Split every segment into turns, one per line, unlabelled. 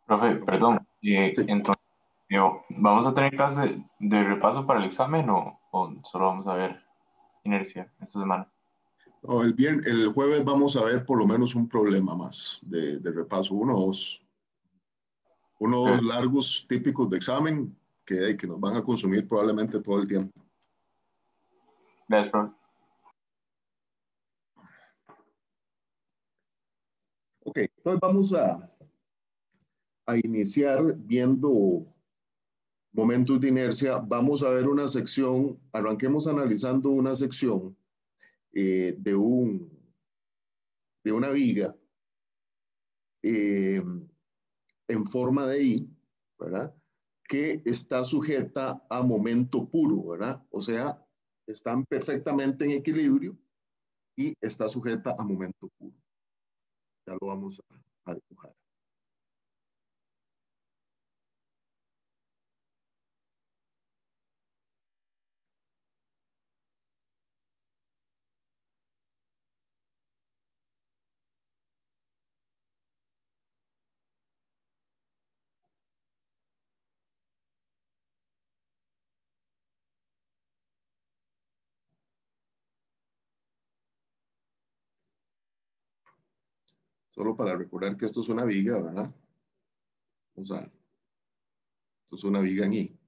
Profe, perdón,
Sí.
entonces, ¿vamos a tener clase de repaso para el examen o solo vamos a ver inercia esta semana?
No, el jueves vamos a ver por lo menos un problema más de repaso, uno o dos
Ok,
largos típicos de examen que nos van a consumir probablemente todo el tiempo.
gracias, profe.
Ok, entonces vamos a iniciar viendo momentos de inercia. Vamos a ver una sección, arranquemos analizando una sección eh, de, un, de una viga eh, en forma de I, ¿verdad? Que está sujeta a momento puro, ¿verdad? O sea, están perfectamente en equilibrio y está sujeta a momento puro. Ya lo vamos a dibujar. Solo para recordar que esto es una viga, ¿verdad? O sea, esto es una viga en I.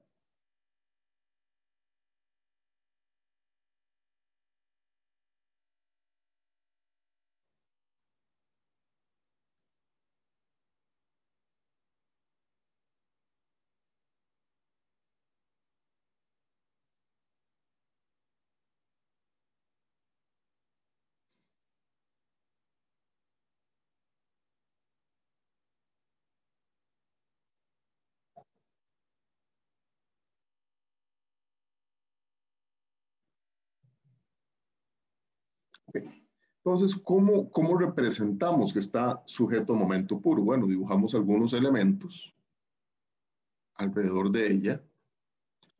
Okay. Entonces, ¿cómo representamos que está sujeto a momento puro? Bueno, dibujamos algunos elementos alrededor de ella,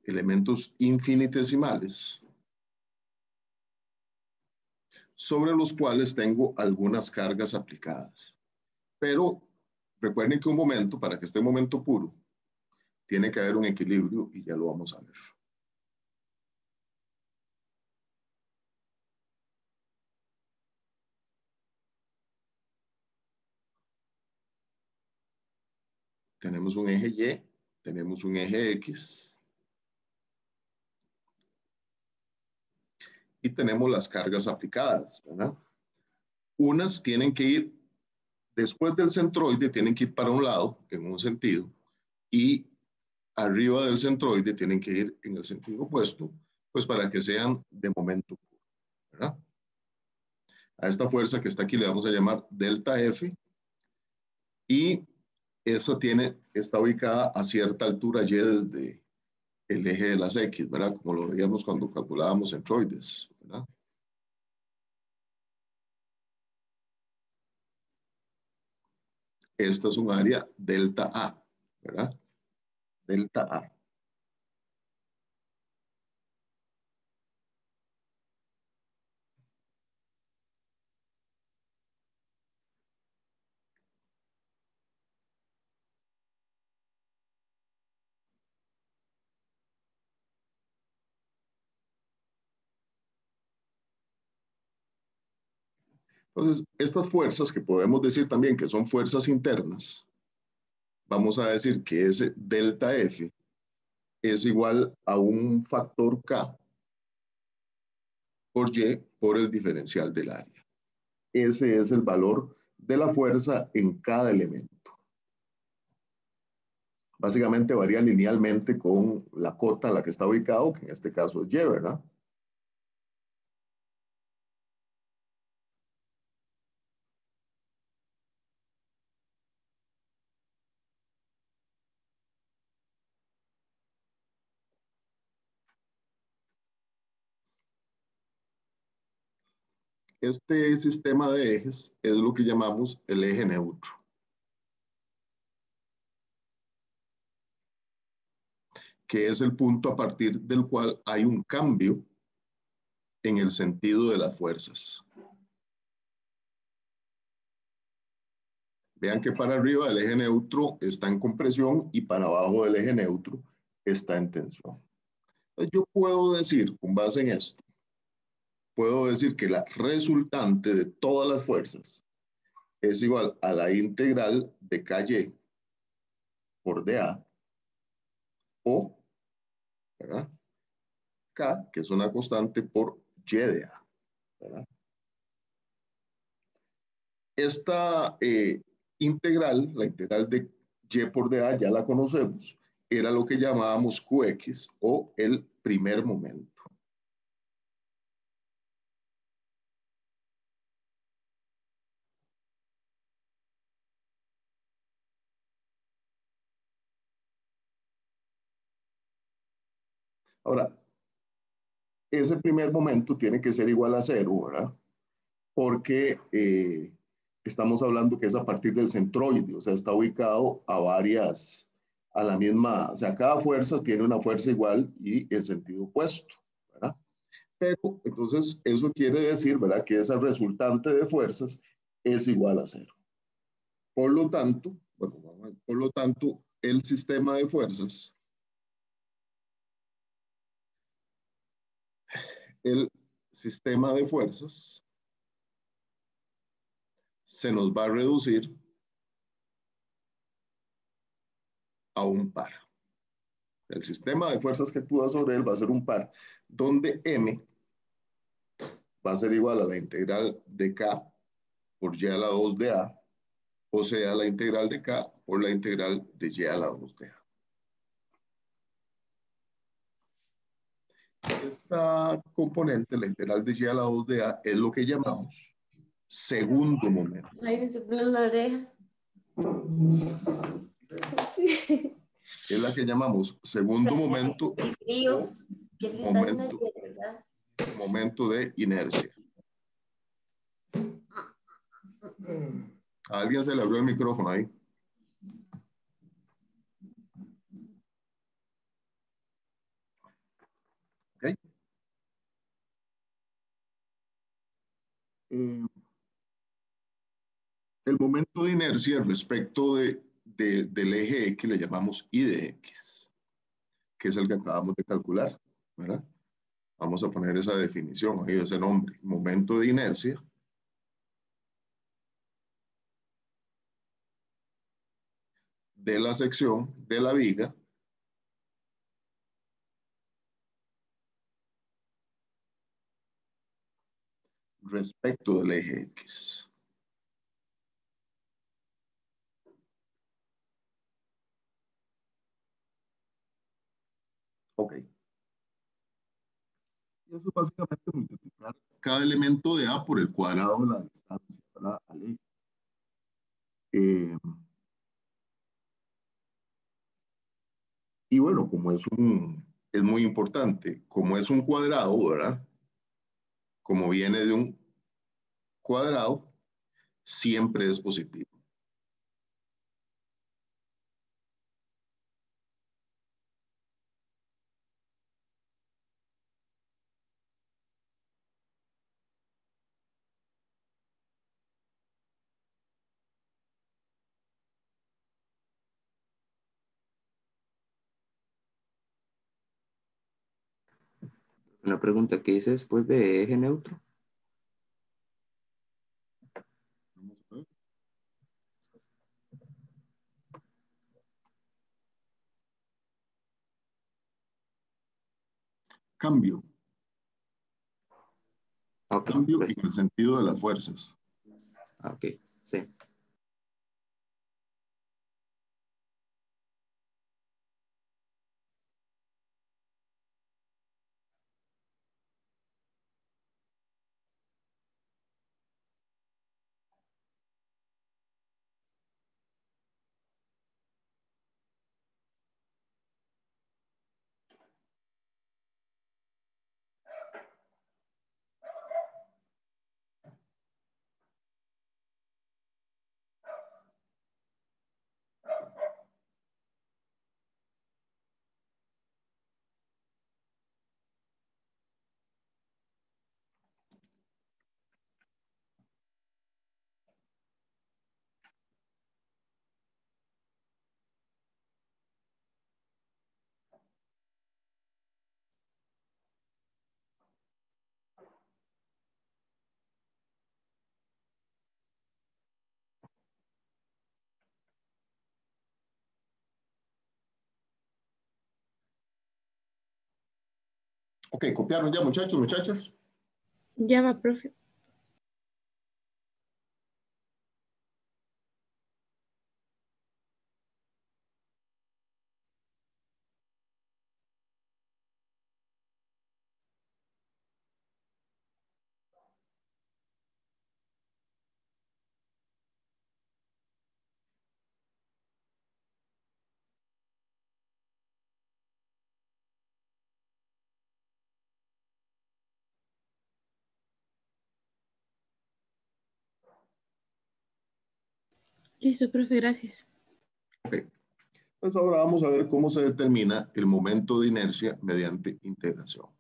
elementos infinitesimales, sobre los cuales tengo algunas cargas aplicadas. Pero recuerden que un momento, para que esté en momento puro, tiene que haber un equilibrio y ya lo vamos a ver. Tenemos un eje Y, tenemos un eje X y tenemos las cargas aplicadas, ¿verdad? Unas tienen que ir, después del centroide, tienen que ir para un lado, en un sentido, y arriba del centroide tienen que ir en el sentido opuesto, pues para que sean de momento, ¿verdad? A esta fuerza que está aquí le vamos a llamar delta F y esa está ubicada a cierta altura Y desde el eje de las X, ¿verdad? Como lo veíamos cuando calculábamos centroides, ¿verdad? Esta es un área delta A, ¿verdad? Delta A. Entonces, estas fuerzas que podemos decir también que son fuerzas internas, vamos a decir que ese delta F es igual a un factor K por Y por el diferencial del área. Ese es el valor de la fuerza en cada elemento. Básicamente varía linealmente con la cota en la que está ubicado, que en este caso es Y, ¿verdad? Este sistema de ejes es lo que llamamos el eje neutro, que es el punto a partir del cual hay un cambio en el sentido de las fuerzas. Vean que para arriba del eje neutro está en compresión y para abajo del eje neutro está en tensión. Entonces yo puedo decir, con base en esto, puedo decir que la resultante de todas las fuerzas es igual a la integral de KY por dA o, ¿verdad? K, que es una constante, por Y de A, ¿verdad? Esta integral, la integral de Y por dA, ya la conocemos, era lo que llamábamos QX o el primer momento. Ahora, ese primer momento tiene que ser igual a cero, ¿verdad? Porque estamos hablando que es a partir del centroide, o sea, está ubicado a la misma, o sea, cada fuerza tiene una fuerza igual y el sentido opuesto, ¿verdad? Pero entonces eso quiere decir, ¿verdad?, que esa resultante de fuerzas es igual a cero. Por lo tanto, bueno, por lo tanto, el sistema de fuerzas, el sistema de fuerzas se nos va a reducir a un par. El sistema de fuerzas que actúa sobre él va a ser un par, donde m va a ser igual a la integral de k por y a la 2 de a, o sea, la integral de k por la integral de y a la 2 de a. Esta componente, la integral de y a la 2 de a, es lo que llamamos segundo momento.
Ay, me sopló la oreja.
Es la que llamamos segundo momento
Qué frío.
o
Qué frío está haciendo
momento,
aquí, ¿verdad?
momento de inercia. A alguien se le abrió el micrófono ahí. ¿Okay? El momento de inercia respecto del eje X le llamamos I de X, que es el que acabamos de calcular, ¿verdad? Vamos a poner esa definición ahí, ese nombre, momento de inercia de la sección de la viga respecto del eje X. Ok. Y eso es básicamente multiplicar cada elemento de A por el cuadrado de la distancia, ¿verdad? Al eje. Y bueno, es muy importante, como es un cuadrado, ¿verdad? Como viene de un cuadrado, siempre es positivo.
Una pregunta, ¿qué dice después de eje neutro?
Vamos a ver. Cambio.
Ok,
Cambio en
pues,
el sentido de las fuerzas.
ok, sí.
Ok, copiaron ya, muchachos, muchachas.
Ya va, profe. Listo, profe, gracias.
Ok. Pues ahora vamos a ver cómo se determina el momento de inercia mediante integración.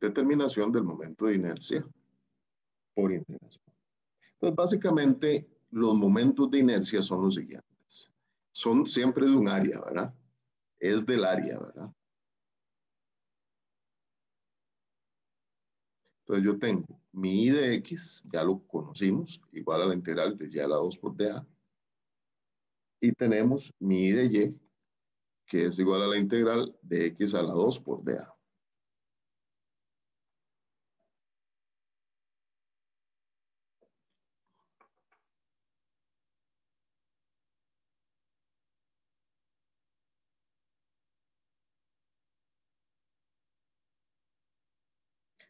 Determinación del momento de inercia por integración. Entonces, básicamente, los momentos de inercia son los siguientes. Son siempre de un área, ¿verdad? Es del área, ¿verdad? Entonces, yo tengo mi I de X, ya lo conocimos, igual a la integral de Y a la 2 por dA. Y tenemos mi I de Y, que es igual a la integral de X a la 2 por dA.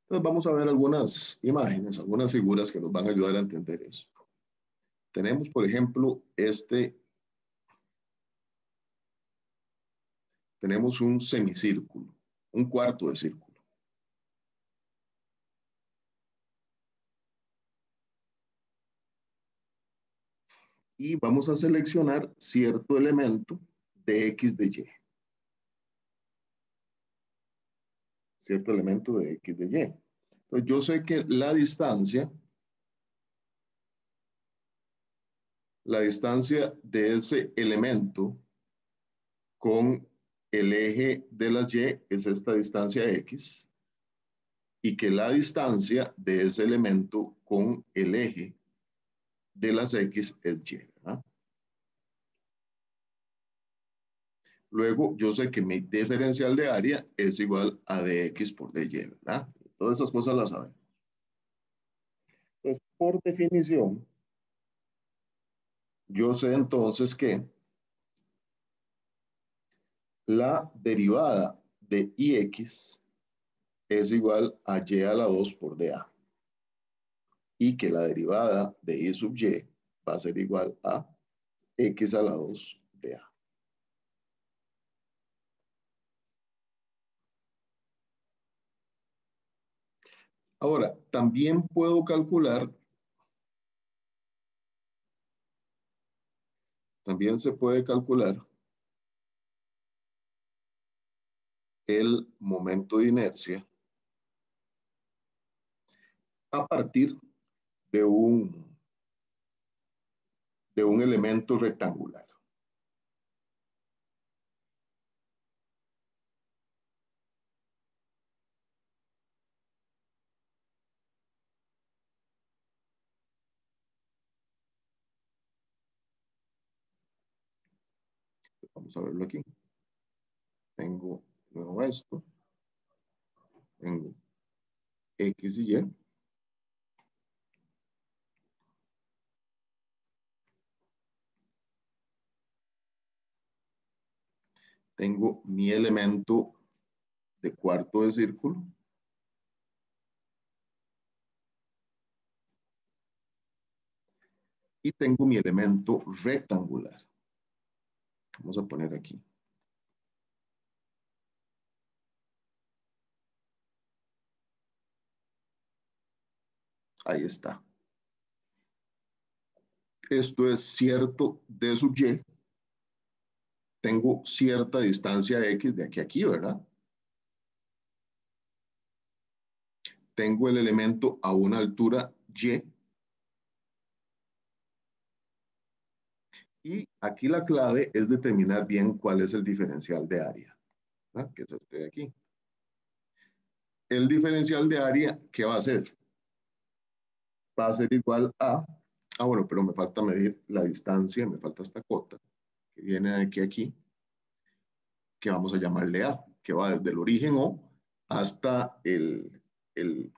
Entonces vamos a ver algunas imágenes, algunas figuras que nos van a ayudar a entender esto. Tenemos, por ejemplo, tenemos un semicírculo, un cuarto de círculo. Y vamos a seleccionar cierto elemento de X de Y. Cierto elemento de X de Y. Entonces yo sé que la distancia de ese elemento con el eje de las Y es esta distancia X, y que la distancia de ese elemento con el eje de las X es Y, ¿verdad? Luego, yo sé que mi diferencial de área es igual a dx por dy, ¿verdad? Todas esas cosas las sabemos. Entonces, por definición, yo sé entonces que la derivada de ix es igual a y a la 2 por dA. Y que la derivada de y sub y va a ser igual a x a la 2 dA. Ahora, también puedo calcular, también se puede calcular el momento de inercia a partir de un elemento rectangular. Vamos a verlo aquí. Tengo luego esto. Tengo X y Y. Tengo mi elemento de cuarto de círculo. Y tengo mi elemento rectangular. Vamos a poner aquí. Ahí está. Esto es cierto d sub y. Tengo cierta distancia x de aquí a aquí, ¿verdad? Tengo el elemento a una altura y Y aquí la clave es determinar bien cuál es el diferencial de área, ¿verdad? Que es este de aquí. El diferencial de área, ¿qué va a hacer? Va a ser igual a, bueno, pero me falta medir la distancia, me falta esta cota, que viene de aquí a aquí, que vamos a llamarle A, que va desde el origen O hasta el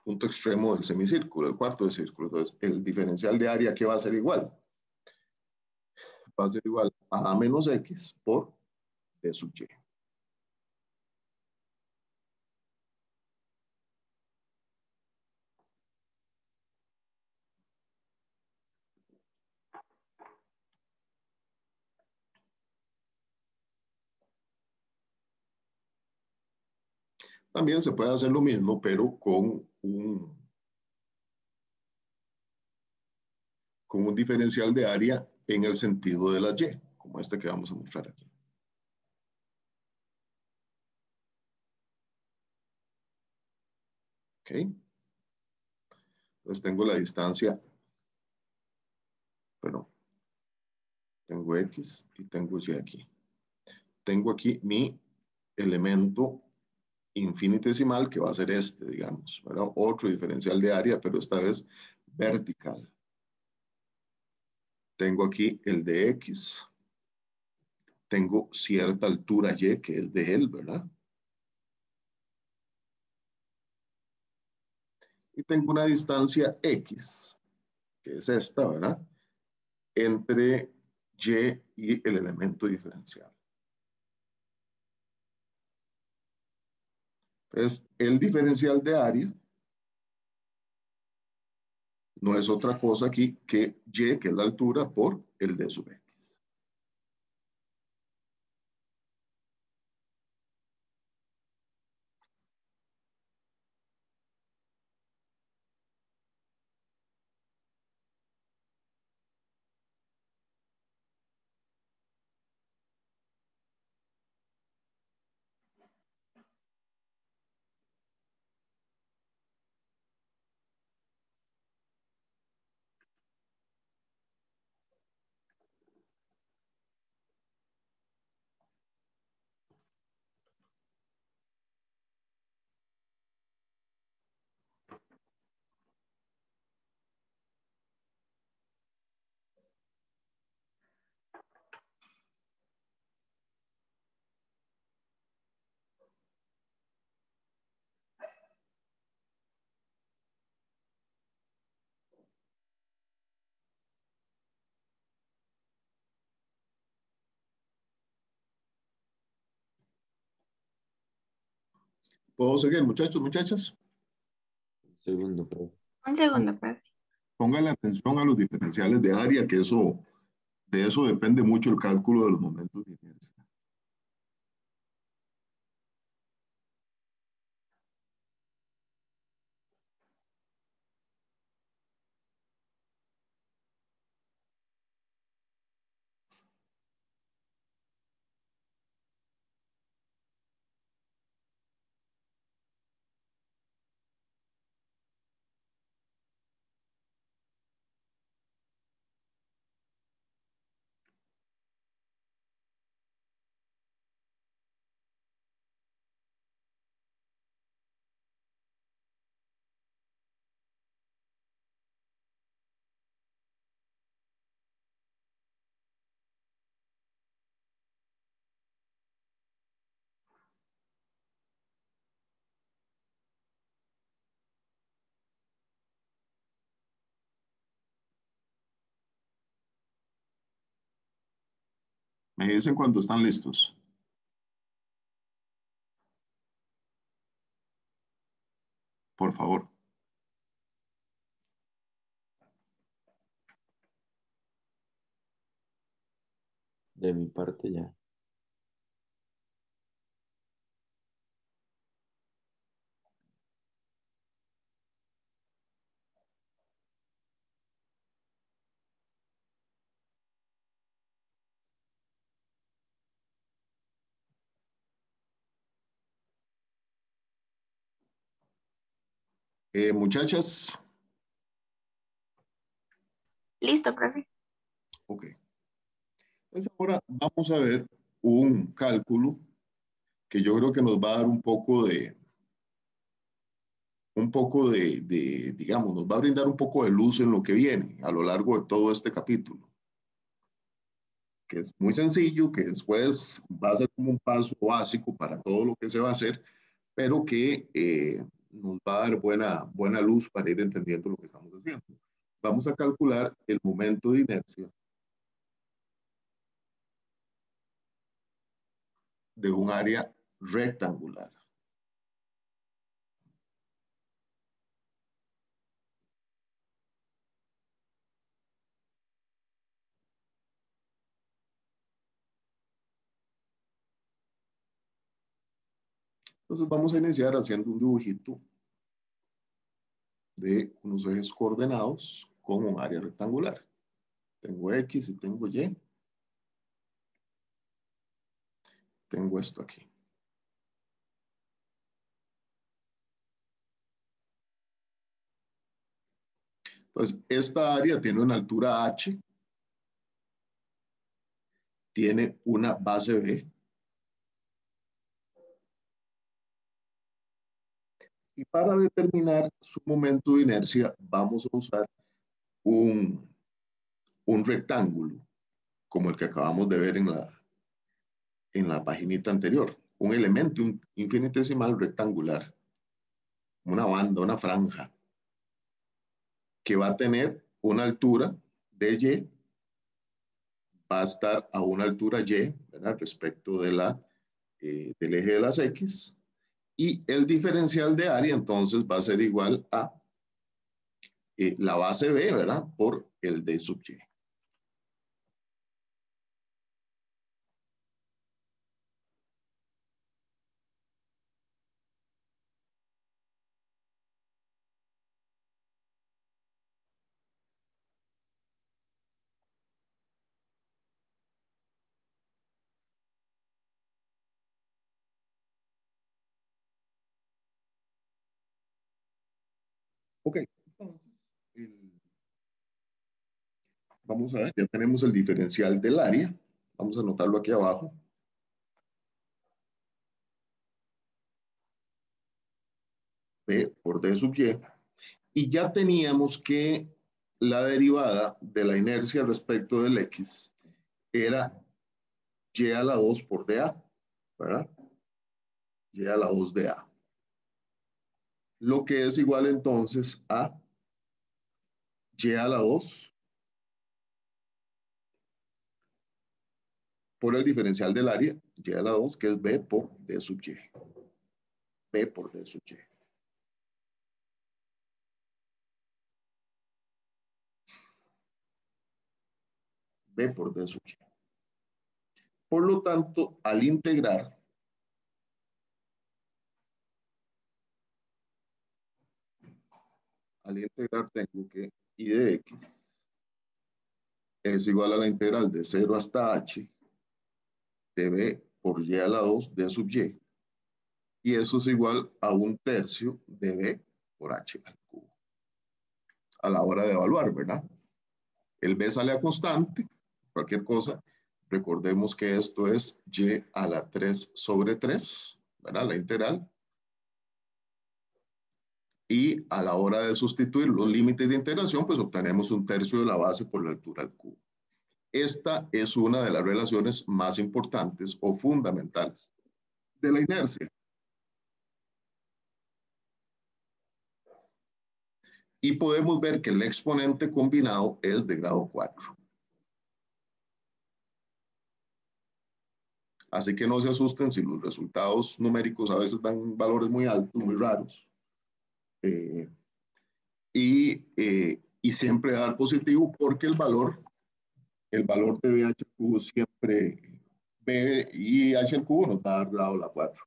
punto extremo del semicírculo, el cuarto del círculo. Entonces, el diferencial de área, ¿qué va a ser igual? Va a ser igual a A menos X por D sub Y. También se puede hacer lo mismo, pero con un diferencial de área en el sentido de las Y, como este que vamos a mostrar aquí. ¿Ok? Entonces tengo la distancia, pero tengo X y tengo Y aquí. Tengo aquí mi elemento infinitesimal, que va a ser este, digamos, ¿verdad? Otro diferencial de área, pero esta vez vertical. Tengo aquí el de X. Tengo cierta altura Y, que es de él, ¿verdad? Y tengo una distancia X, que es esta, ¿verdad? Entre Y y el elemento diferencial. Entonces, el diferencial de área no es otra cosa aquí que Y, que es la altura, por el D sub X. ¿Puedo seguir, muchachos, muchachas?
Segundo, profe.
Un segundo, profe.
Pónganle atención a los diferenciales de área, que de eso depende mucho el cálculo de los momentos de inercia. Me dicen cuando están listos. Por favor.
De mi parte ya.
Muchachas,
Listo, profe.
ok. Entonces ahora vamos a ver un cálculo que yo creo que nos va a dar digamos, nos va a brindar un poco de luz en lo que viene a lo largo de todo este capítulo, que es muy sencillo, que después va a ser como un paso básico para todo lo que se va a hacer, pero que nos va a dar buena luz para ir entendiendo lo que estamos haciendo. Vamos a calcular el momento de inercia de un área rectangular. Entonces vamos a iniciar haciendo un dibujito de unos ejes coordenados con un área rectangular. Tengo X y tengo Y. Tengo esto aquí. Entonces, esta área tiene una altura H, tiene una base B, y para determinar su momento de inercia vamos a usar un, un rectángulo, como el que acabamos de ver en la paginita anterior. Un elemento un infinitesimal rectangular, una banda, una franja, que va a tener una altura de Y, va a estar a una altura Y, ¿verdad? Respecto de del eje de las X, y el diferencial de área entonces va a ser igual a la base B, ¿verdad? Por el D sub Y. Ok, entonces, vamos a ver, ya tenemos el diferencial del área. Vamos a anotarlo aquí abajo. B por D sub Y. Y ya teníamos que la derivada de la inercia respecto del X era Y a la 2 por DA, ¿verdad? Y a la 2 de A. Lo que es igual entonces a Y a la 2 por el diferencial del área, Y a la 2, que es B por D sub Y. B por D sub Y. B por D sub Y. Por lo tanto, al integrar tengo que I de X es igual a la integral de 0 hasta H de B por Y a la 2 de sub Y. Y eso es igual a un tercio de B por H al cubo. A la hora de evaluar, ¿verdad? El B sale a constante, cualquier cosa. Recordemos que esto es Y a la 3 sobre 3, ¿verdad? La integral. Y a la hora de sustituir los límites de integración, pues obtenemos un tercio de la base por la altura al cubo. Esta es una de las relaciones más importantes o fundamentales de la inercia. Y podemos ver que el exponente combinado es de grado 4. Así que no se asusten si los resultados numéricos a veces dan valores muy altos, muy raros. Y siempre dar positivo porque el valor de BH al cubo siempre, B y H al cubo nos da al lado la 4.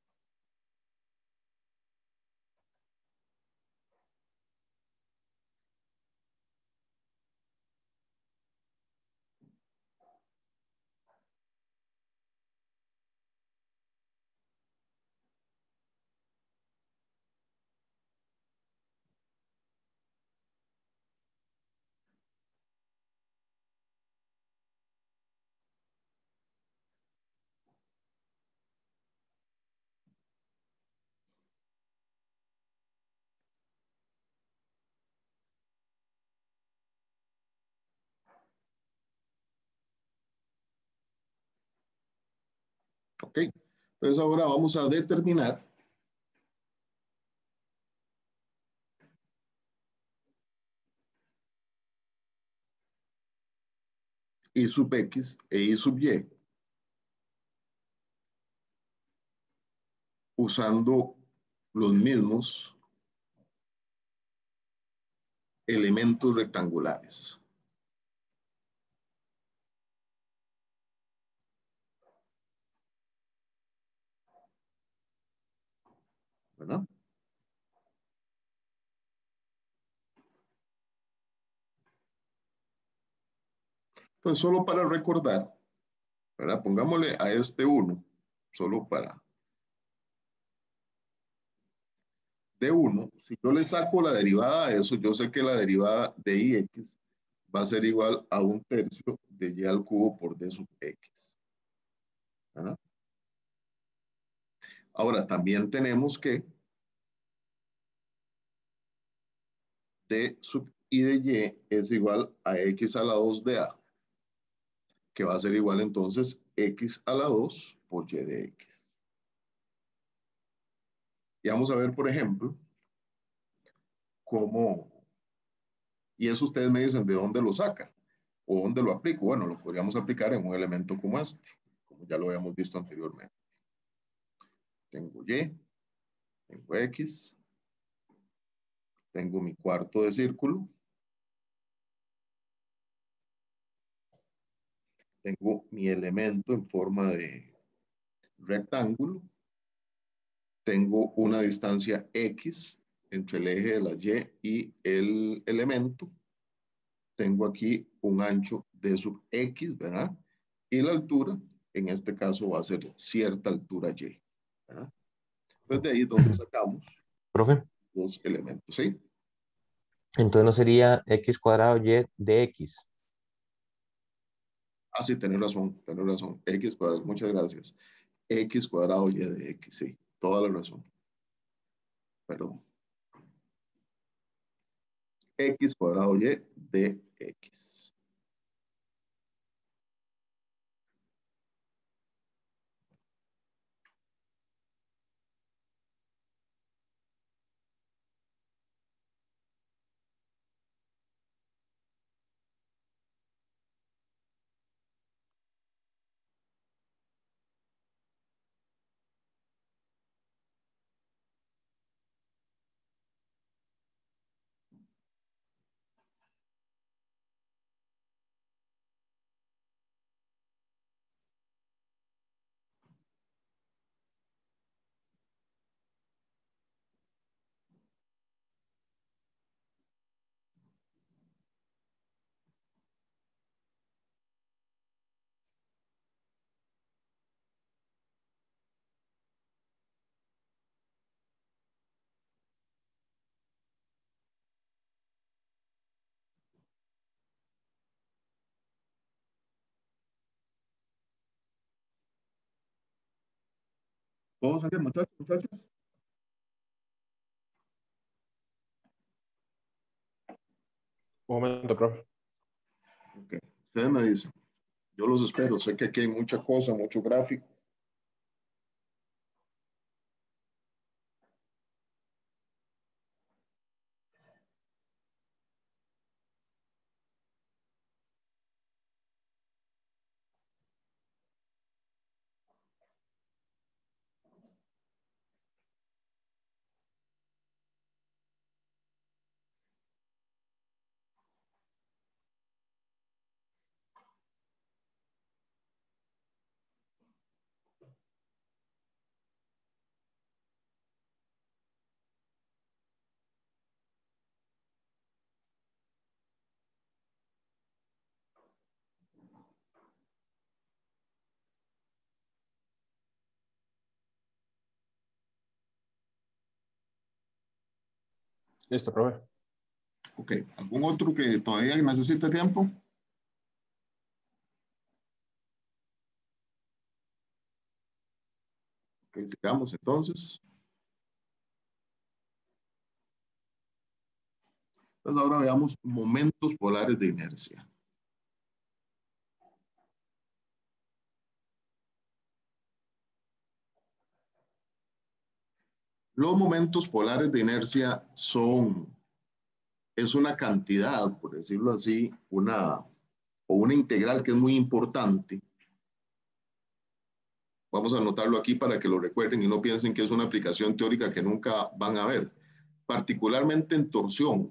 Ok, entonces ahora vamos a determinar y sub x e y sub y usando los mismos elementos rectangulares. ¿Verdad? Entonces, solo para recordar, ¿verdad? Pongámosle a este 1, solo para de 1, si yo le saco la derivada a eso, yo sé que la derivada de ix va a ser igual a 1/3 de y al cubo por d sub x. ¿Verdad? Ahora, también tenemos que d sub i de y es igual a x a la 2 de a, que va a ser igual entonces x a la 2 por y de x. Y vamos a ver, por ejemplo, cómo, y eso ustedes me dicen de dónde lo sacan o dónde lo aplico. Bueno, lo podríamos aplicar en un elemento como este, como ya lo habíamos visto anteriormente. Tengo y, tengo x, tengo mi cuarto de círculo, tengo mi elemento en forma de rectángulo, tengo una distancia x entre el eje de la y y el elemento, tengo aquí un ancho de sub x, ¿verdad? Y la altura, en este caso, va a ser cierta altura y, ¿verdad? Entonces de ahí es donde sacamos
Profe,
los elementos, ¿sí?
entonces no sería x cuadrado y de x.
Ah, sí, tenés razón, x cuadrado, muchas gracias. X cuadrado y de x, sí, toda la razón. Perdón. X cuadrado y de x. ¿Puedo salir, muchachos?
Un momento, profe.
Ok, ustedes me dicen. Yo los espero. Sé que aquí hay mucha cosa, mucho gráfico.
Listo, profe.
Ok, ¿algún otro que todavía necesite tiempo? Ok, sigamos entonces. Entonces ahora veamos momentos polares de inercia. Los momentos polares de inercia es una cantidad, por decirlo así, o una integral que es muy importante. Vamos a anotarlo aquí para que lo recuerden y no piensen que es una aplicación teórica que nunca van a ver. Particularmente en torsión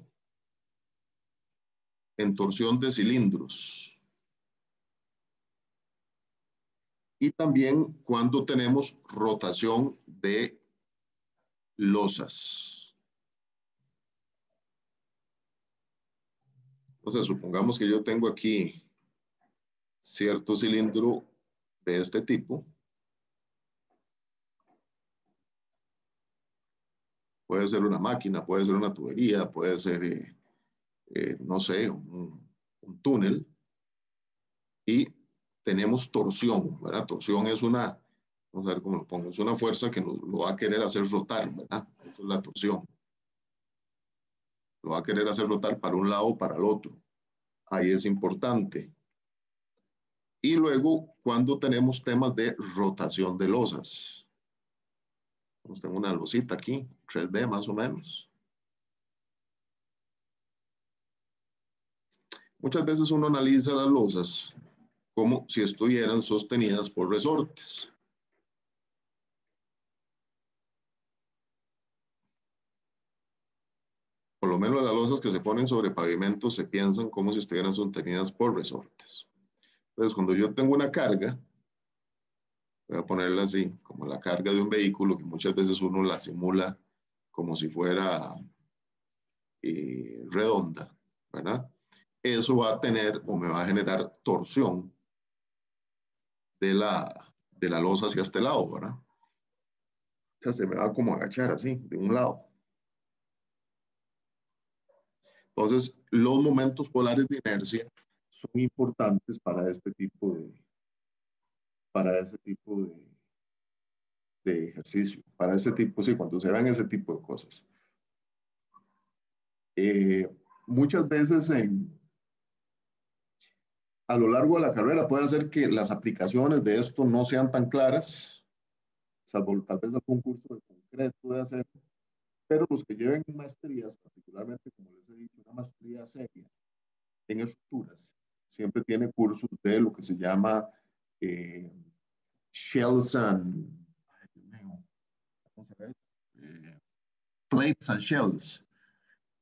de cilindros. Y también cuando tenemos rotación de losas. O sea, supongamos que yo tengo aquí cierto cilindro de este tipo. Puede ser una máquina, puede ser una tubería, puede ser, no sé, un túnel. Y tenemos torsión, ¿verdad? Torsión es una, vamos a ver cómo lo pongo, es una fuerza que lo va a querer hacer rotar, ¿verdad? Esa es la torsión. Lo va a querer hacer rotar para un lado o para el otro. Ahí es importante. Y luego, cuando tenemos temas de rotación de losas. Tengo una losita aquí, 3D más o menos. Muchas veces uno analiza las losas como si estuvieran sostenidas por resortes. Por lo menos las losas que se ponen sobre pavimentos se piensan como si estuvieran sostenidas por resortes. Entonces, cuando yo tengo una carga, voy a ponerla así, como la carga de un vehículo, que muchas veces uno la simula como si fuera redonda, ¿verdad? Eso va a tener o me va a generar torsión de la losa hacia este lado, ¿verdad? O sea, se me va como a agachar así, de un lado. Entonces, los momentos polares de inercia son importantes para ese tipo de ejercicio, para ese tipo, sí, cuando se ven ese tipo de cosas. Muchas veces a lo largo de la carrera puede hacer que las aplicaciones de esto no sean tan claras, salvo tal vez algún curso de concreto de hacer, pero los que lleven maestrías, particularmente, como les he dicho, una maestría seria en estructuras, siempre tiene cursos de lo que se llama shells and, ay, Dios mío, ¿cómo se ve? Plates and shells,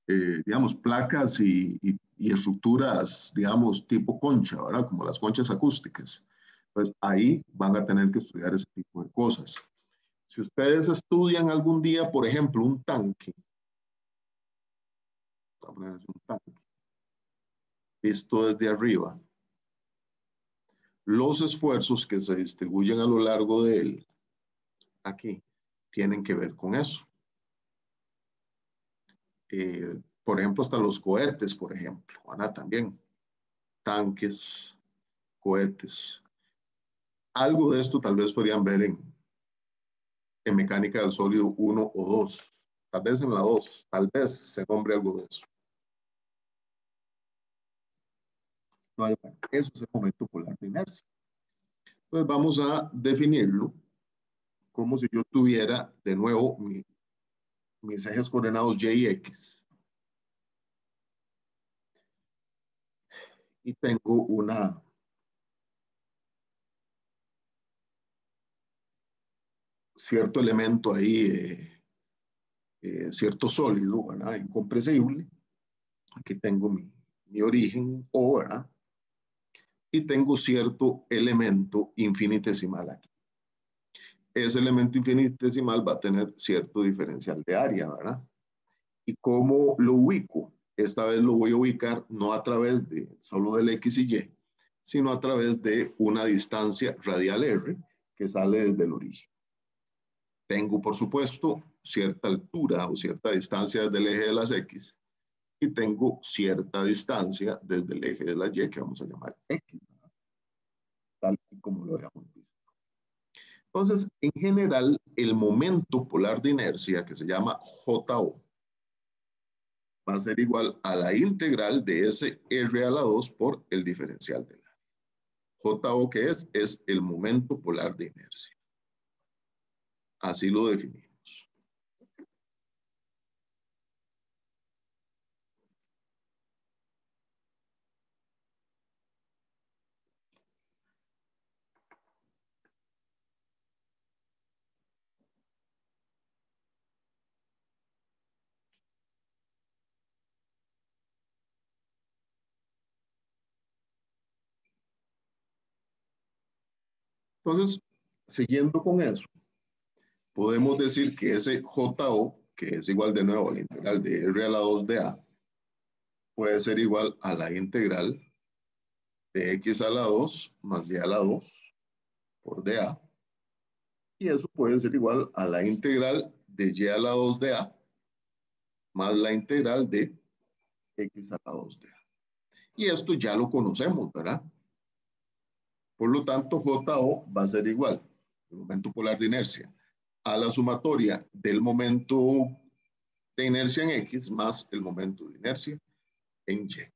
digamos, placas y estructuras, digamos, tipo concha, ¿verdad? Como las conchas acústicas. Pues ahí van a tener que estudiar ese tipo de cosas. Si ustedes estudian algún día, por ejemplo, un tanque, voy a poner así, un tanque, visto desde arriba, los esfuerzos que se distribuyen a lo largo de él, aquí, tienen que ver con eso. Por ejemplo, hasta los cohetes, por ejemplo, ¿verdad? También, tanques, cohetes. Algo de esto tal vez podrían ver en mecánica del sólido 1 o 2. Tal vez en la 2, tal vez se nombre algo de eso. Eso es el momento polar de inercia. Entonces vamos a definirlo como si yo tuviera de nuevo mis ejes coordenados Y y X. Y tengo cierto elemento ahí, cierto sólido, ¿verdad? Incompresible. Aquí tengo mi origen O, ¿verdad? Y tengo cierto elemento infinitesimal aquí. Ese elemento infinitesimal va a tener cierto diferencial de área, ¿verdad? ¿Y cómo lo ubico? Esta vez lo voy a ubicar no a través de solo del X y Y, sino a través de una distancia radial R que sale desde el origen. Tengo, por supuesto, cierta altura o cierta distancia desde el eje de las X y tengo cierta distancia desde el eje de la Y que vamos a llamar X, ¿verdad? Tal y como lo habíamos visto. Entonces, en general, el momento polar de inercia, que se llama JO, va a ser igual a la integral de ese R a la 2 por el diferencial del área. JO, ¿qué es? Es el momento polar de inercia. Así lo definimos. Entonces, siguiendo con eso, podemos decir que ese JO, que es igual de nuevo a la integral de R a la 2 de A, puede ser igual a la integral de X a la 2 más Y a la 2 por dA. Y eso puede ser igual a la integral de Y a la 2 de A más la integral de X a la 2 de A. Y esto ya lo conocemos, ¿verdad? Por lo tanto, JO va a ser igual, el momento polar de inercia, a la sumatoria del momento de inercia en X más el momento de inercia en Y.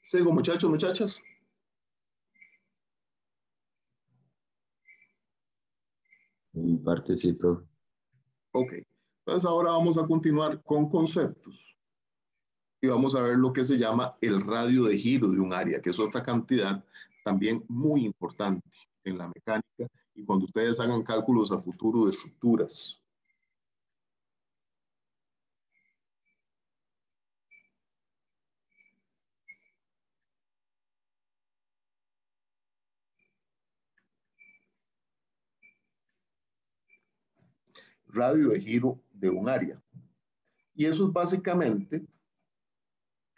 Sigo, muchachos, muchachas.
En parte sí, profe.
Ok, entonces ahora vamos a continuar con conceptos y vamos a ver lo que se llama el radio de giro de un área, que es otra cantidad también muy importante en la mecánica y cuando ustedes hagan cálculos a futuro de estructuras. Radio de giro de un área. Y eso es básicamente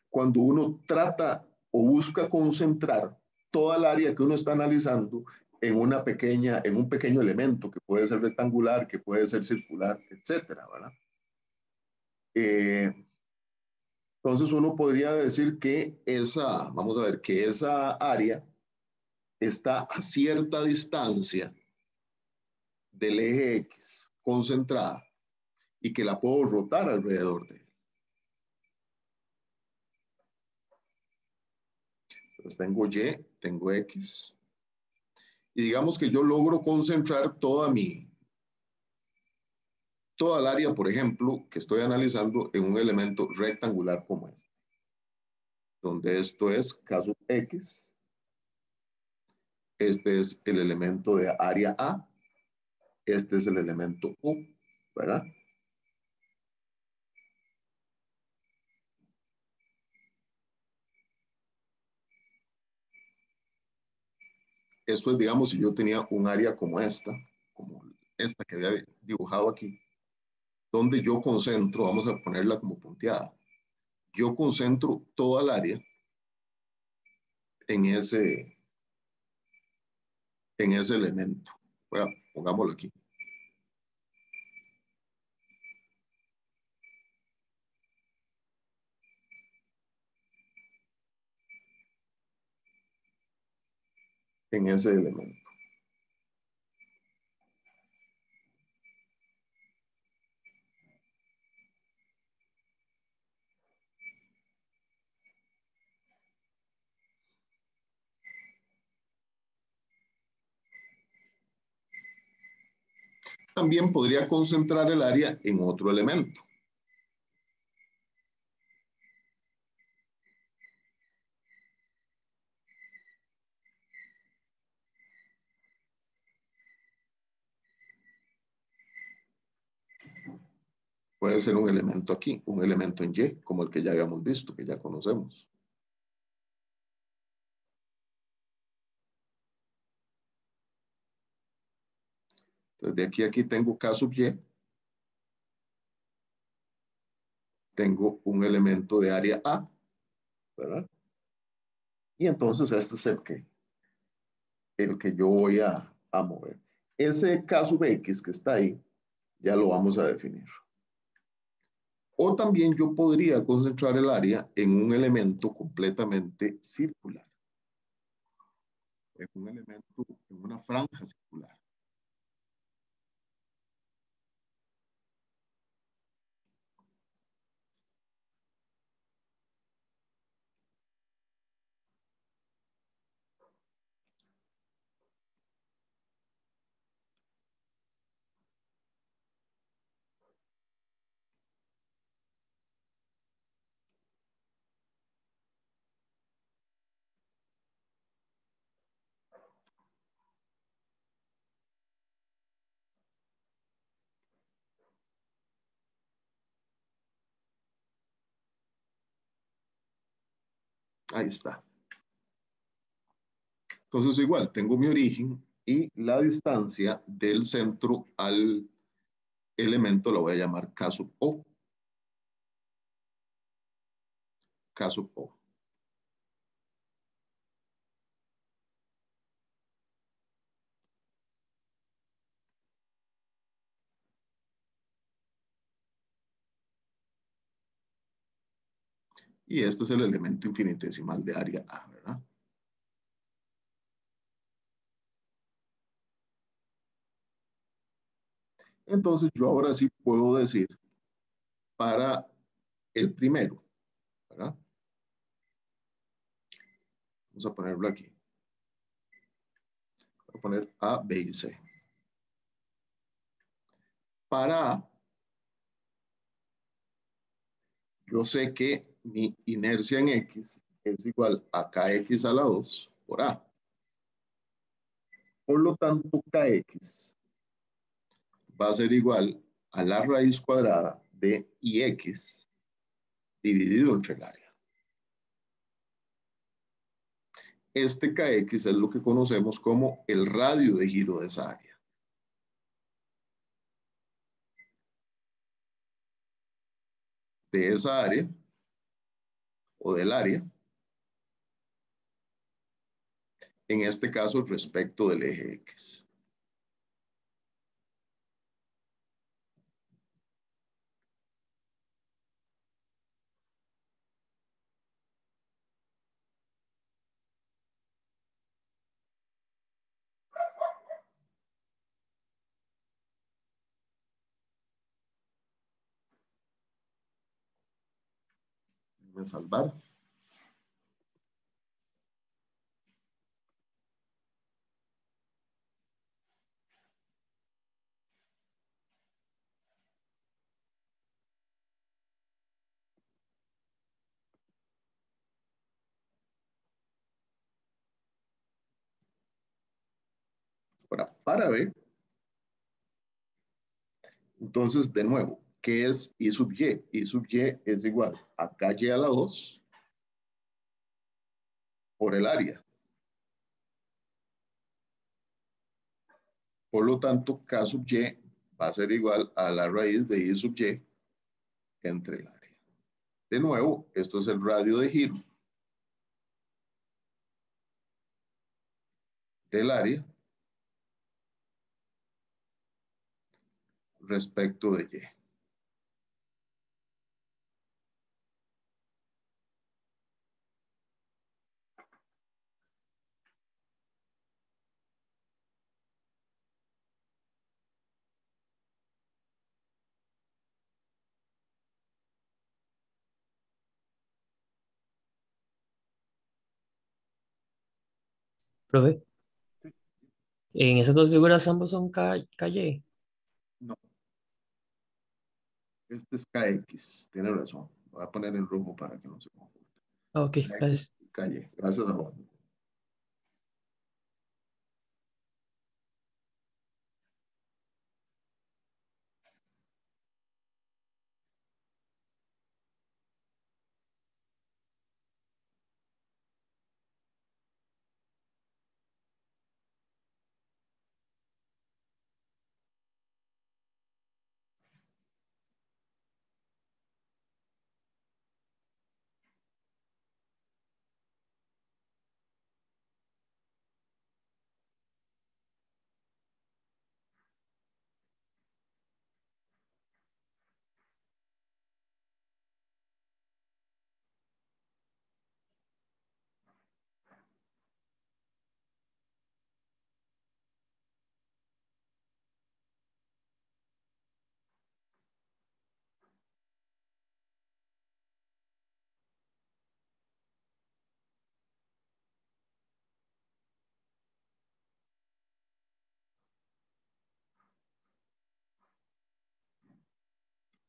cuando uno trata o busca concentrar toda el área que uno está analizando en en un pequeño elemento que puede ser rectangular, que puede ser circular, etcétera, ¿verdad? Entonces uno podría decir que vamos a ver, que esa área está a cierta distancia del eje X, concentrada, y que la puedo rotar alrededor de él. Entonces tengo Y, tengo X, y digamos que yo logro concentrar toda el área, por ejemplo, que estoy analizando en un elemento rectangular como este, donde esto es caso X, este es el elemento de área A, este es el elemento U, ¿verdad? Esto es, digamos, si yo tenía un área como esta que había dibujado aquí, donde yo concentro, vamos a ponerla como punteada, yo concentro toda el área en ese elemento. Bueno, pongámoslo aquí. En ese elemento. También podría concentrar el área en otro elemento. Puede ser un elemento aquí, un elemento en Y, como el que ya habíamos visto, que ya conocemos. Entonces, de aquí a aquí tengo K sub Y. Tengo un elemento de área A, ¿verdad? Y entonces este es el que yo voy a mover. Ese K sub X que está ahí, ya lo vamos a definir. O también yo podría concentrar el área en un elemento completamente circular, en un elemento, en una franja circular. Ahí está. Entonces igual, tengo mi origen y la distancia del centro al elemento la voy a llamar K sub O. K sub O. Y este es el elemento infinitesimal de área A, ¿verdad? Entonces yo ahora sí puedo decir para el primero, ¿verdad? Vamos a ponerlo aquí. Voy a poner A, B y C. Para A, yo sé que mi inercia en X es igual a KX a la 2 por A. Por lo tanto, KX va a ser igual a la raíz cuadrada de IX dividido entre el área. Este KX es lo que conocemos como el radio de giro de esa área. De esa área o del área, en este caso respecto del eje X. Voy a salvar. Ahora, para B, entonces de nuevo, ¿qué es I sub Y? I sub Y es igual a KY a la 2 por el área. Por lo tanto, K sub Y va a ser igual a la raíz de I sub Y entre el área. De nuevo, esto es el radio de giro del área respecto de Y.
Profe, en esas dos figuras ambos son KY.
No, este es KX, tiene razón. Voy a poner en rojo para que no se confunda.
Ah, ok,
KX,
gracias.
KY. Gracias a Juan.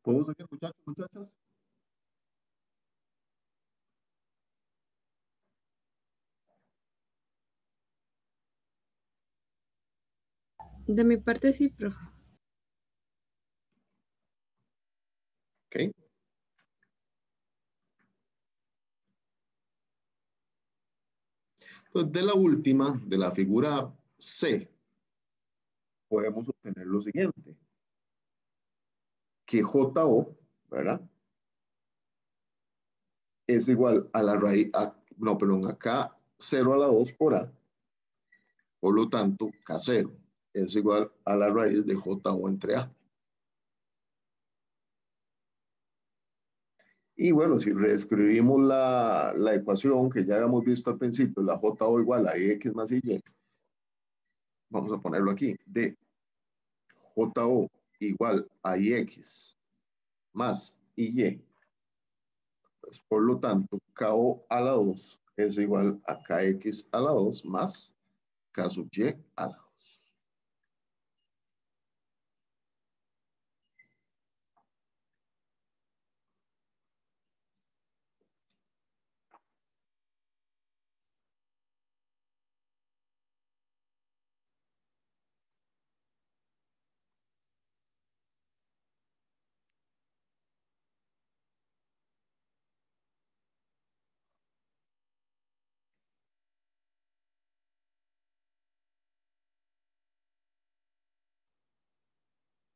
¿Puedo seguir, muchachos, muchachas?
De mi parte sí, profe.
Ok. Entonces, de la última, de la figura C, podemos obtener lo siguiente, que JO, ¿verdad? Es igual a la raíz, no, perdón, acá 0 a la 2 por A, por lo tanto, K0 es igual a la raíz de JO entre A. Y bueno, si reescribimos la ecuación que ya habíamos visto al principio, la JO igual a X más Y, vamos a ponerlo aquí, de JO igual a IX más IY. Pues, por lo tanto, KO a la 2 es igual a KX a la 2 más K sub Y a la 2.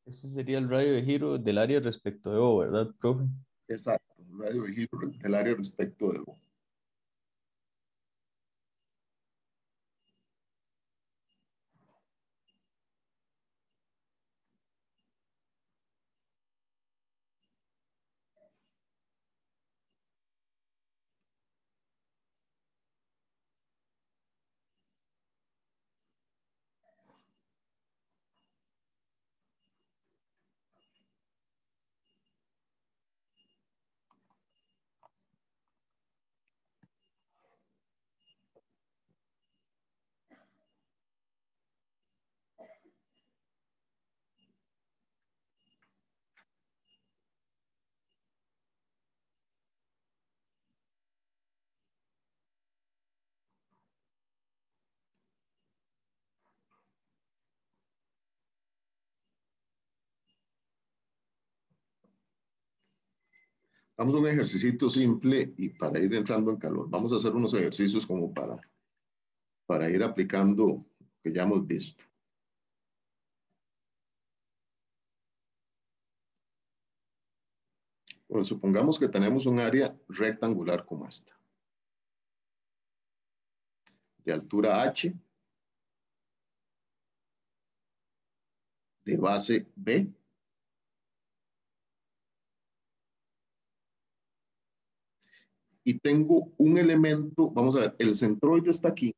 Ese sería el radio de giro del área respecto de O, ¿verdad, profe?
Exacto, radio de giro del área respecto de O. Vamos a un ejercicio simple y para ir entrando en calor. Vamos a hacer unos ejercicios como para ir aplicando lo que ya hemos visto. Bueno, supongamos que tenemos un área rectangular como esta, de altura H, de base B, y tengo un elemento, vamos a ver, el centroide está aquí,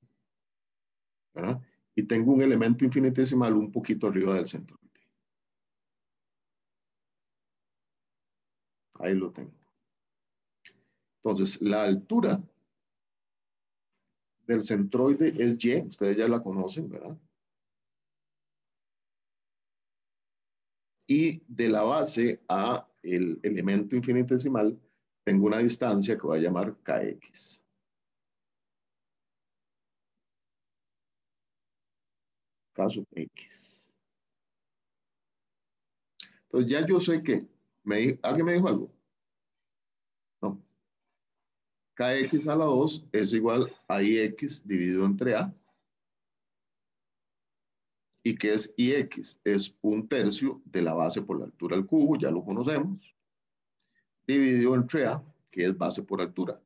¿verdad? Y tengo un elemento infinitesimal un poquito arriba del centroide. Ahí lo tengo. Entonces, la altura del centroide es Y, ustedes ya la conocen, ¿verdad? Y de la base a el elemento infinitesimal tengo una distancia que voy a llamar Kx. K sub X. Entonces ya yo sé que, ¿alguien me dijo algo? No. Kx a la 2 es igual a Ix dividido entre A. ¿Y qué es Ix? Es un tercio de la base por la altura al cubo, ya lo conocemos, dividido entre A, que es base por altura.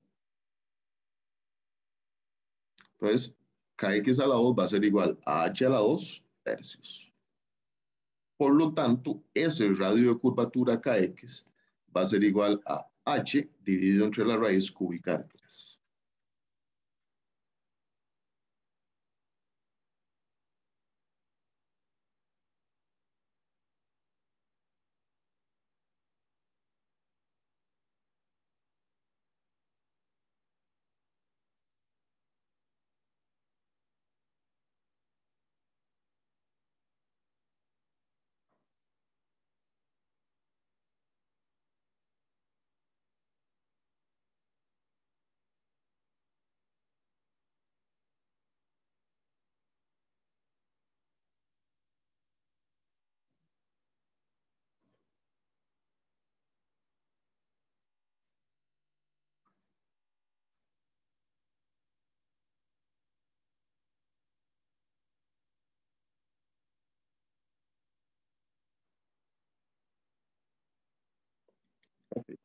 Entonces, Kx a la 2 va a ser igual a H a la 2 tercios. Por lo tanto, ese radio de curvatura Kx va a ser igual a H dividido entre la raíz cúbica de 3.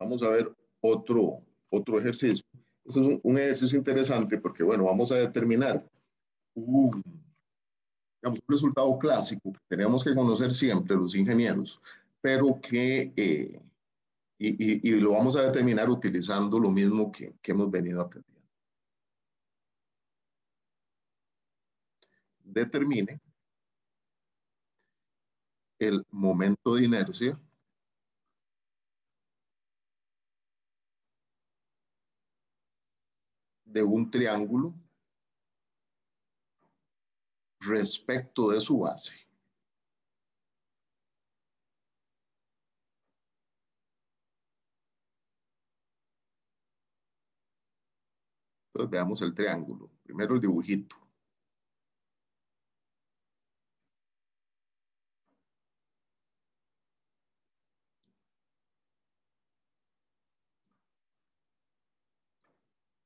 Vamos a ver otro ejercicio. Este es un ejercicio interesante porque, bueno, vamos a determinar un, digamos, un resultado clásico que tenemos que conocer siempre los ingenieros, pero que, y lo vamos a determinar utilizando lo mismo que hemos venido aprendiendo. Determine el momento de inercia de un triángulo respecto de su base. Entonces veamos el triángulo. Primero el dibujito.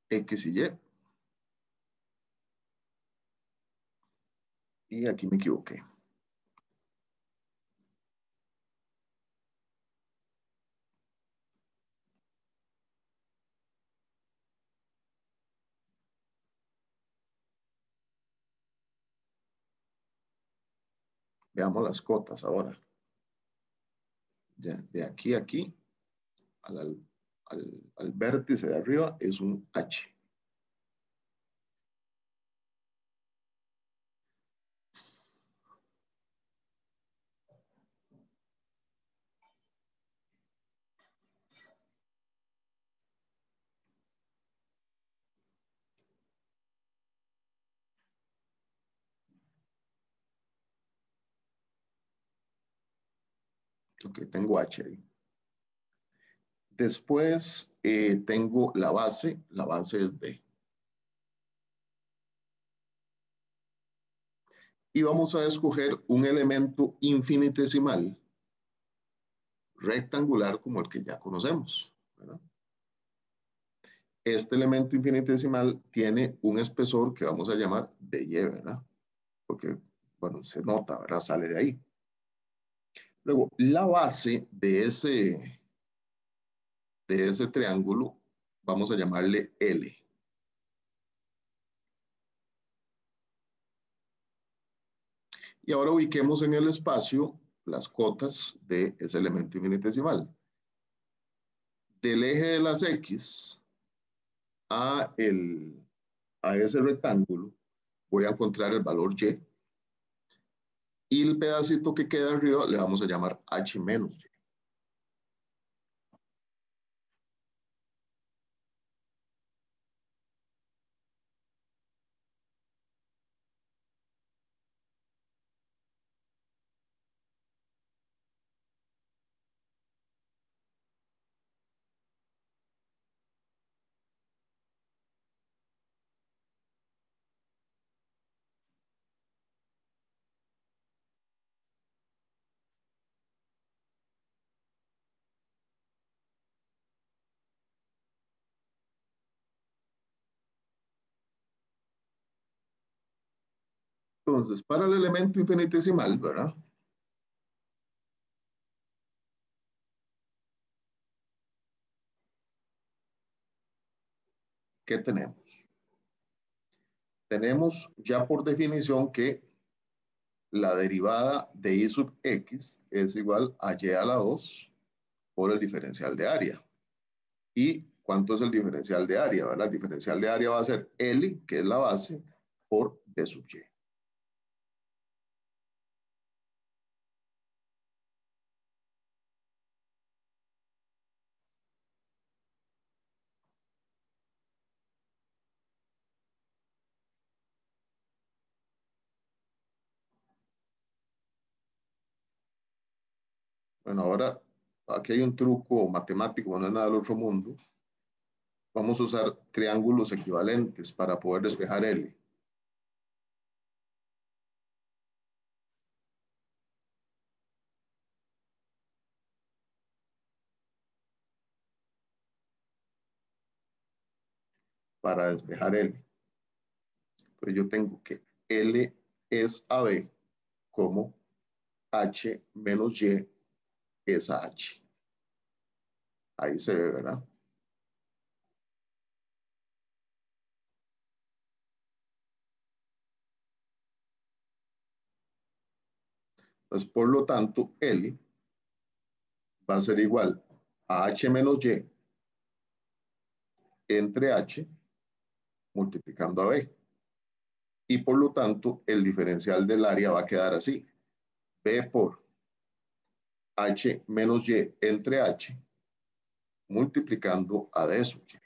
X y Y. Y aquí me equivoqué. Veamos las cotas ahora. De aquí a aquí, al vértice de arriba, es un H. Ok, tengo H ahí. Después tengo la base es B. Y vamos a escoger un elemento infinitesimal rectangular como el que ya conocemos, ¿verdad? Este elemento infinitesimal tiene un espesor que vamos a llamar dy, ¿verdad? Porque, bueno, se nota, ¿verdad? Sale de ahí. Luego, la base de ese triángulo, vamos a llamarle L. Y ahora ubiquemos en el espacio las cotas de ese elemento infinitesimal. Del eje de las X a, a ese rectángulo, voy a encontrar el valor Y. Y el pedacito que queda arriba le vamos a llamar H menos Y. Entonces, para el elemento infinitesimal, ¿verdad? ¿Qué tenemos? Tenemos ya por definición que la derivada de y sub x es igual a y a la 2 por el diferencial de área. ¿Y cuánto es el diferencial de área? ¿Verdad? El diferencial de área va a ser L, que es la base, por d sub y. Bueno, ahora aquí hay un truco matemático, no es nada del otro mundo. Vamos a usar triángulos equivalentes para poder despejar L. Para despejar L. Entonces yo tengo que L es a B como H menos Y es a H. Ahí se ve, ¿verdad? Entonces, por lo tanto, L va a ser igual a H menos Y entre H multiplicando a B. Y por lo tanto, el diferencial del área va a quedar así. B por H menos Y entre H multiplicando a D sub Y.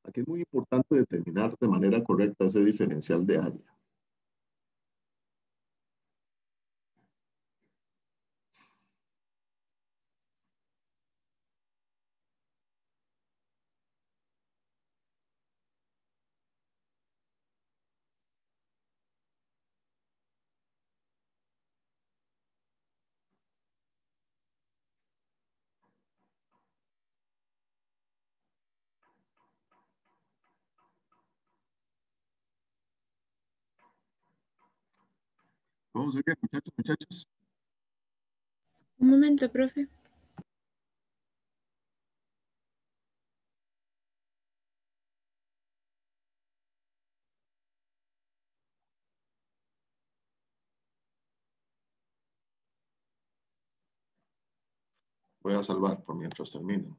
Aquí es muy importante determinar de manera correcta ese diferencial de área. Vamos a ver, muchachos, muchachos.
Un momento, profe.
Voy a salvar por mientras termino.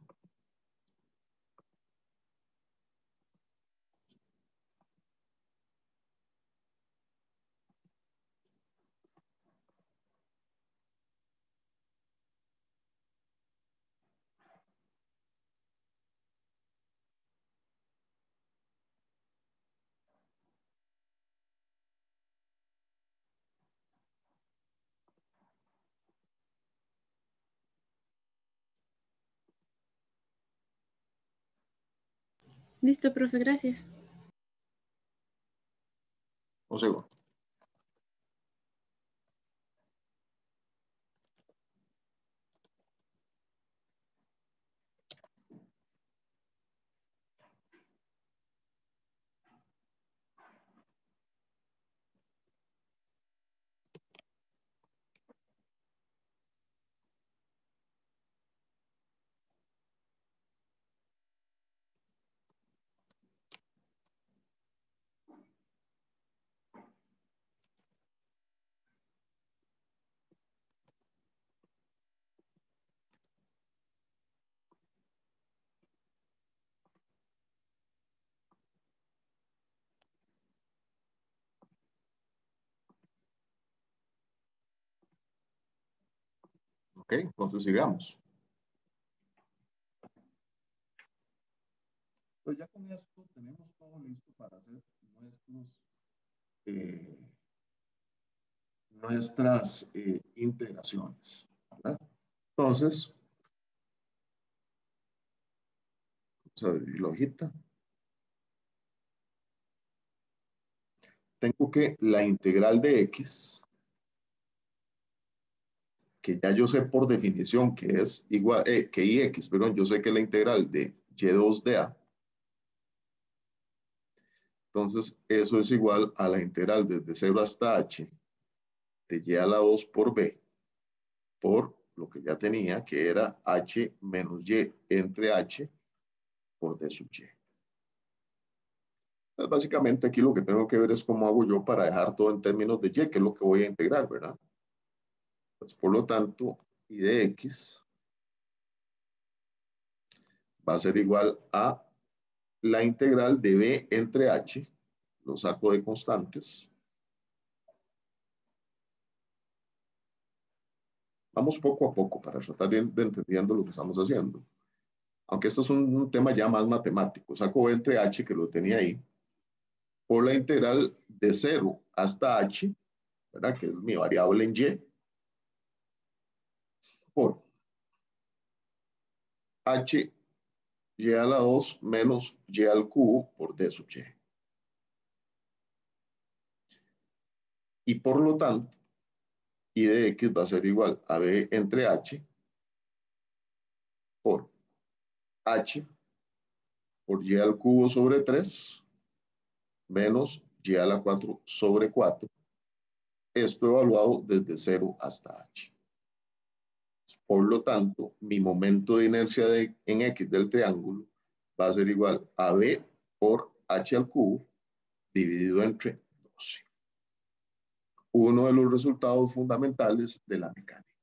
Listo, profe, gracias.
Un segundo. Ok, entonces sigamos. Pues ya con esto tenemos todo listo para hacer nuestras integraciones, ¿verdad? Entonces, vamos a dividir la hojita. Tengo que la integral de x, que ya yo sé por definición que es igual, que ix, perdón, yo sé que la integral de y2 de a. Entonces, eso es igual a la integral desde 0 hasta h de y a la 2 por b, por lo que ya tenía, que era h menos y entre h por d sub y. Entonces, básicamente aquí lo que tengo que ver es cómo hago yo para dejar todo en términos de y, que es lo que voy a integrar, ¿verdad? Pues, por lo tanto, y de x va a ser igual a la integral de b entre h, lo saco de constantes. Vamos poco a poco para tratar de entendiendo lo que estamos haciendo. Aunque esto es un tema ya más matemático. Saco b entre h, que lo tenía ahí, por la integral de 0 hasta h, ¿verdad? Que es mi variable en y, por h y a la 2 menos y al cubo por d sub y. Y por lo tanto, y de x va a ser igual a b entre h por h por y al cubo sobre 3 menos y a la 4 sobre 4. Esto evaluado desde 0 hasta h. Por lo tanto, mi momento de inercia en x del triángulo va a ser igual a b por h al cubo dividido entre 12. Uno de los resultados fundamentales de la mecánica.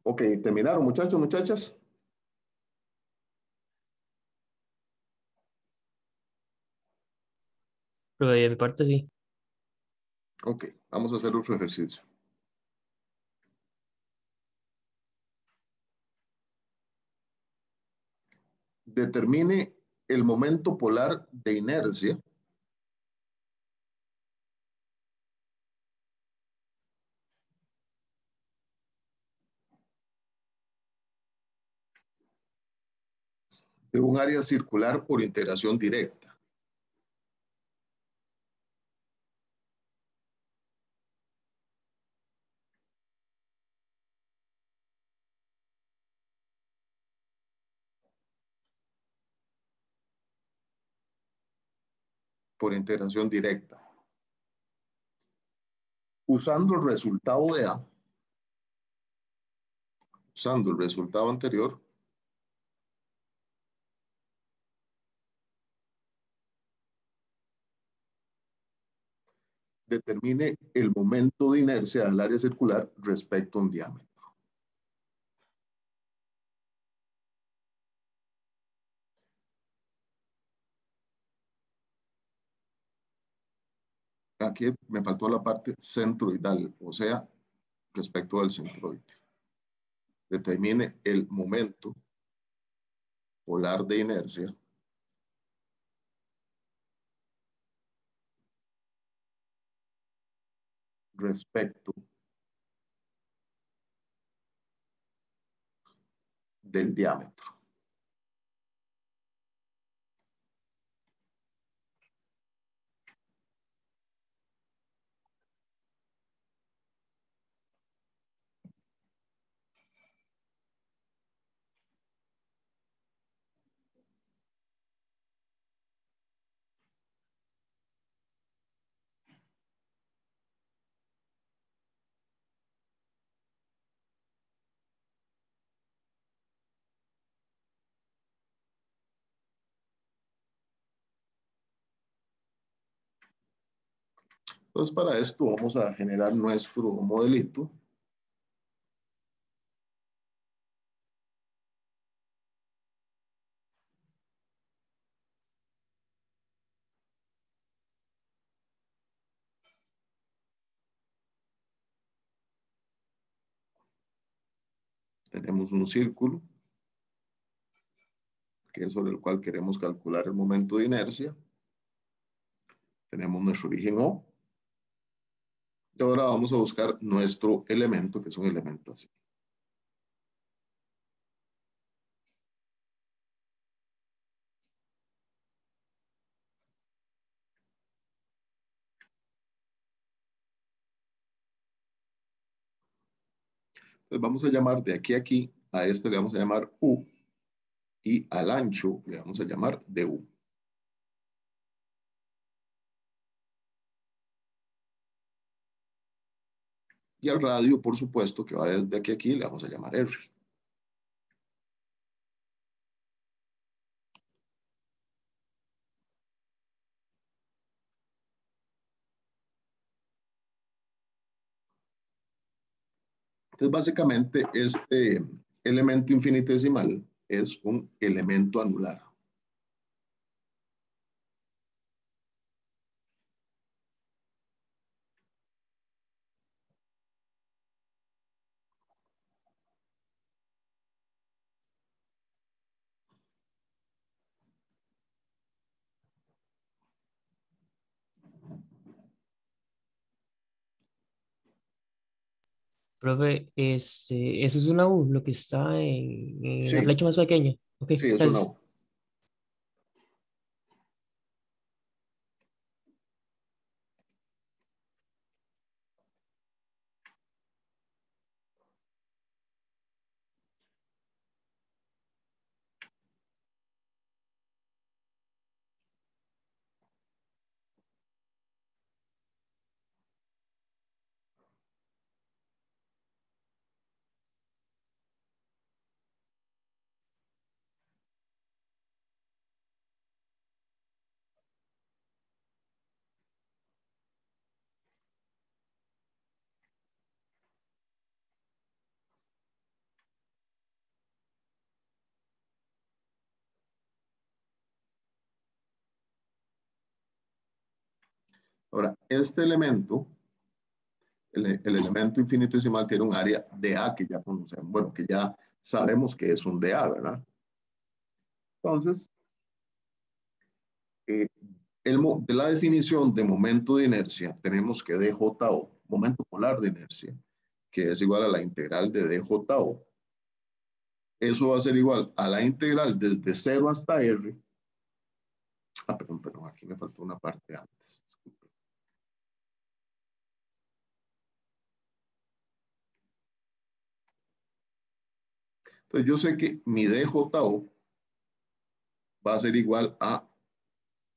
Ok, terminaron muchachos, muchachas.
Profe, de mi parte sí.
Ok, vamos a hacer otro ejercicio. Determine el momento polar de inercia de un área circular por integración directa. Por integración directa. Usando el resultado de A, usando el resultado anterior, determine el momento de inercia del área circular respecto a un diámetro. Aquí me faltó la parte centroidal, o sea, respecto al centroide. Determine el momento polar de inercia respecto del diámetro. Entonces, para esto vamos a generar nuestro modelito. Tenemos un círculo, que es sobre el cual queremos calcular el momento de inercia. Tenemos nuestro origen O. Y ahora vamos a buscar nuestro elemento, que es un elemento así. Entonces vamos a llamar de aquí a aquí, a este le vamos a llamar U, y al ancho le vamos a llamar DU. Y al radio, por supuesto, que va desde aquí a aquí, le vamos a llamar R. Entonces, básicamente, este elemento infinitesimal es un elemento anular.
Profe, eso es una U, lo que está en la
Sí,
flecha más pequeña. Ok,
sí, es una
gracias.
U. Ahora, este elemento, el elemento infinitesimal tiene un área dA que ya conocemos, bueno, que ya sabemos que es un dA, ¿verdad? Entonces, de la definición de momento de inercia, tenemos que dJO, momento polar de inercia, que es igual a la integral de dJO. Eso va a ser igual a la integral desde 0 hasta R. Ah, perdón, aquí me faltó una parte antes. Disculpe. Entonces yo sé que mi dJO va a ser igual a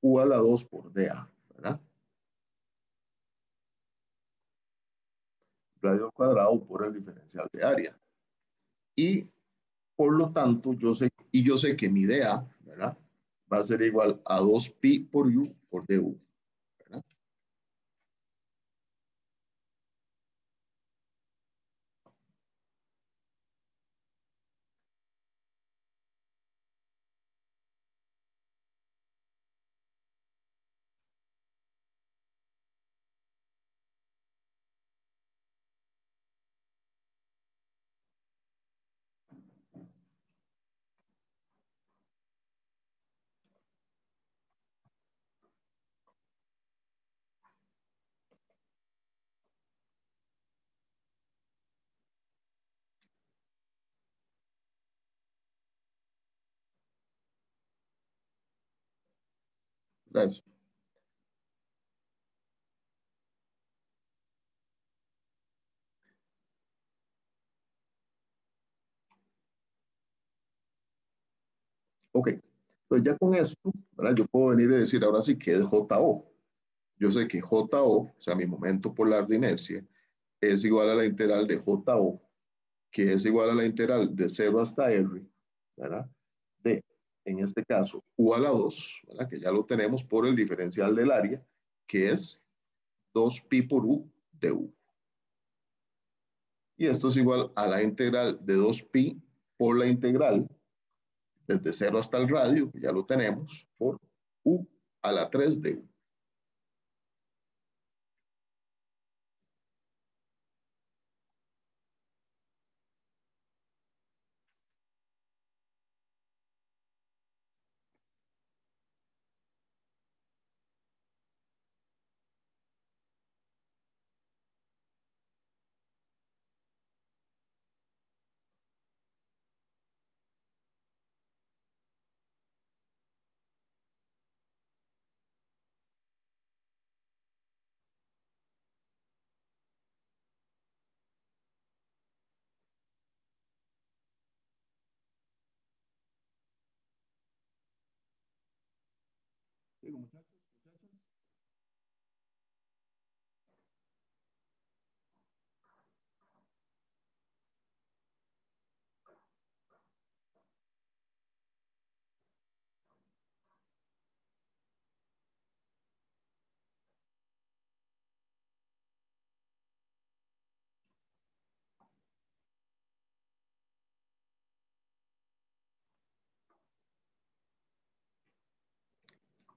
U a la 2 por dA, ¿verdad? Radio al cuadrado por el diferencial de área. Y por lo tanto, yo sé que mi dA, ¿verdad? Va a ser igual a 2pi por U por du, ¿verdad? Gracias. Ok, entonces ya con esto, ¿verdad? Yo puedo venir y decir ahora sí que es JO. Yo sé que JO, o sea, mi momento polar de inercia, es igual a la integral de JO, que es igual a la integral de 0 hasta R, ¿verdad? De, en este caso, U a la 2, ¿verdad? Que ya lo tenemos por el diferencial del área, que es 2pi por u de u. Y esto es igual a la integral de 2pi por la integral desde 0 hasta el radio, que ya lo tenemos, por u a la 3 de u.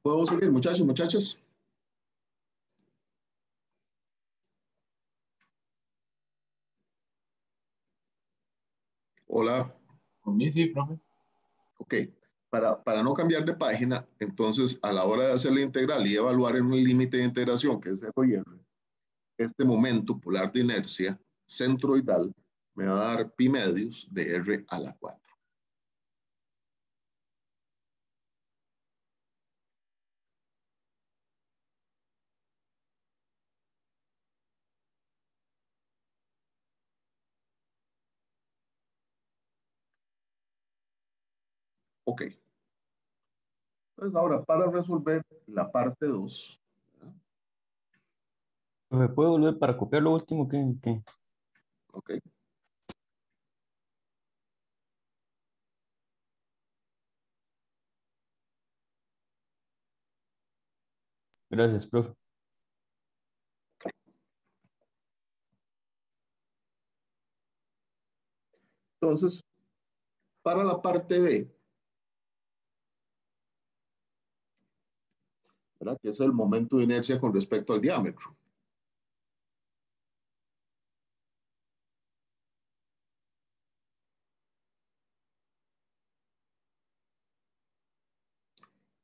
¿Podemos seguir, muchachos, muchachas? Hola.
Por mí sí, profe.
Ok. Para no cambiar de página, entonces a la hora de hacer la integral y evaluar en un límite de integración que es R y R, este momento polar de inercia centroidal me va a dar pi medios de R a la 4. Ok. Entonces ahora para resolver la parte 2, ¿verdad?
¿Me puede volver para copiar lo último que?
Ok.
Gracias, profe.
Entonces, para la parte B, ¿verdad? Que es el momento de inercia con respecto al diámetro.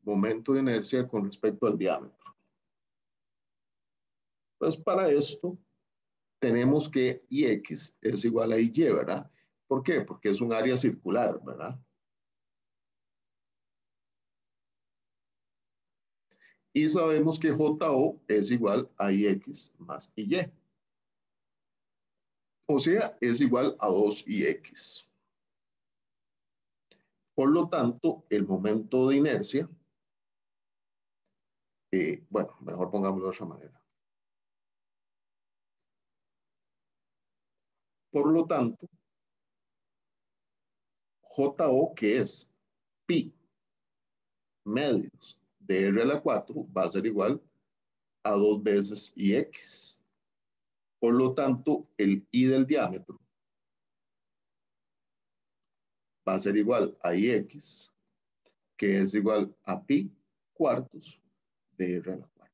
Momento de inercia con respecto al diámetro. Pues para esto tenemos que Ix es igual a Y, ¿verdad? ¿Por qué? Porque es un área circular, ¿verdad? Y sabemos que JO es igual a Ix más Y. O sea, es igual a 2Ix. Por lo tanto, el momento de inercia, bueno, mejor pongámoslo de otra manera. Por lo tanto, JO, que es pi medios de R a la 4, va a ser igual a 2 veces Ix. Por lo tanto, el I del diámetro va a ser igual a Ix, que es igual a pi cuartos de R a la 4.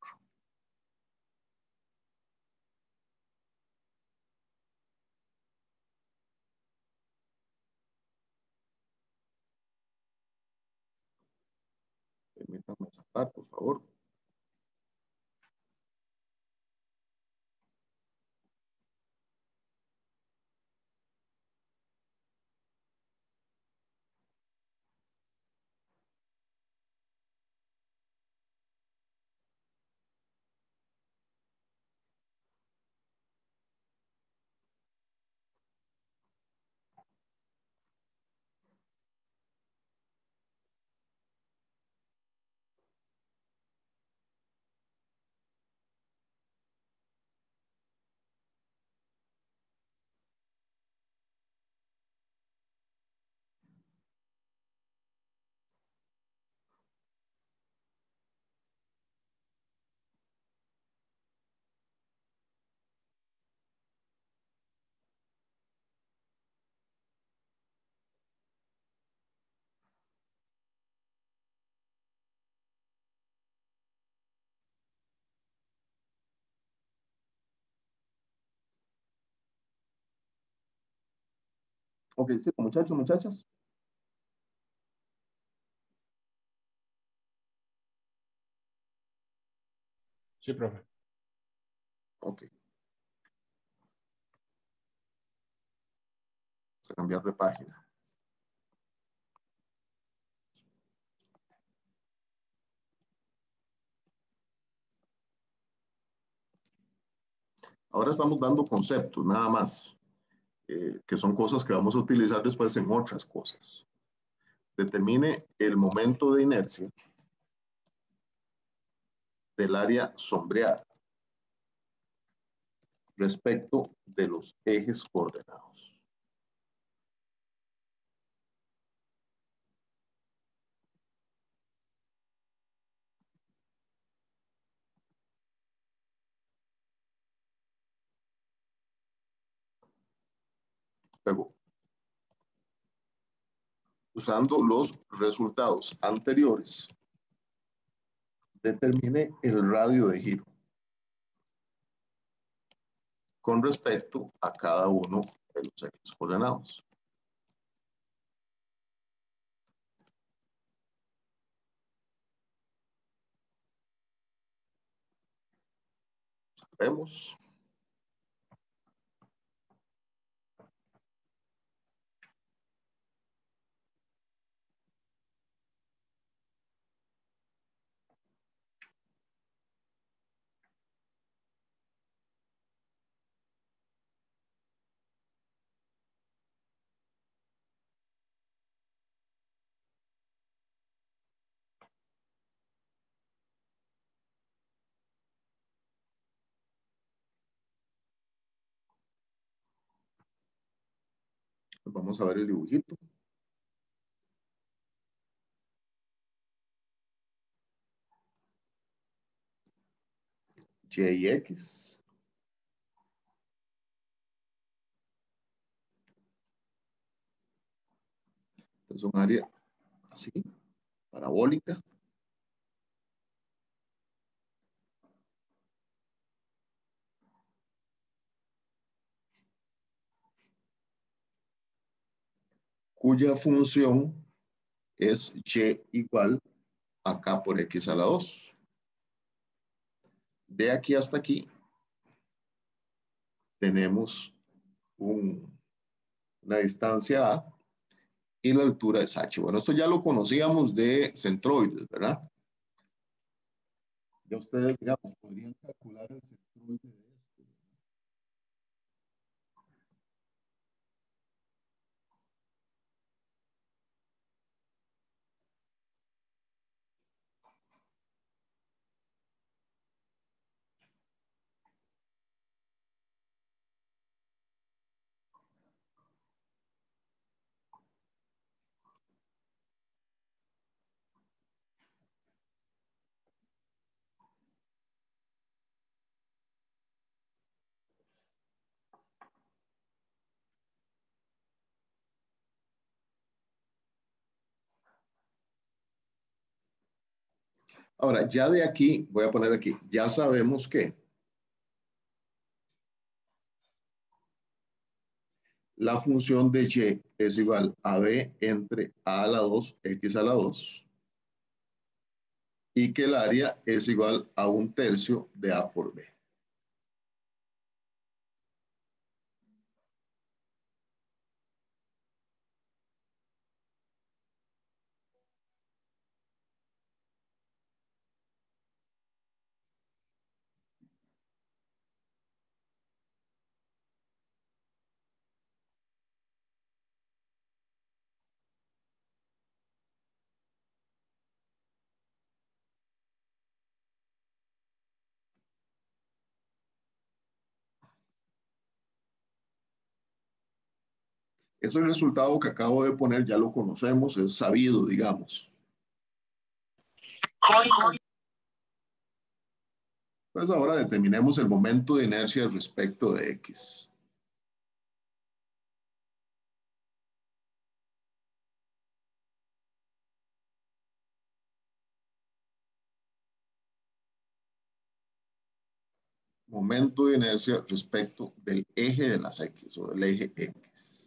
Permítanme sacar, por favor. Ok, sí, muchachos, muchachas.
Sí, profe.
Ok. Vamos a cambiar de página. Ahora estamos dando conceptos, nada más, que son cosas que vamos a utilizar después en otras cosas. Determine el momento de inercia del área sombreada respecto de los ejes coordenados. Luego, usando los resultados anteriores, determine el radio de giro con respecto a cada uno de los ejes coordenados. Vemos. Vamos a ver el dibujito. Y y X. Es un área así, parabólica. Cuya función es y igual a k por x a la 2. De aquí hasta aquí tenemos una distancia a y la altura es h. Bueno, esto ya lo conocíamos de centroides, ¿verdad? Ya ustedes, digamos, podrían calcular el centroide de esto. Ahora, ya de aquí, voy a poner aquí, ya sabemos que la función de y es igual a b entre a la 2, x a la 2, y que el área es igual a 1/3 de a por b. Eso es el resultado que acabo de poner, ya lo conocemos, es sabido, digamos. Pues ahora determinemos el momento de inercia respecto de x. Momento de inercia respecto del eje de las x o del eje x.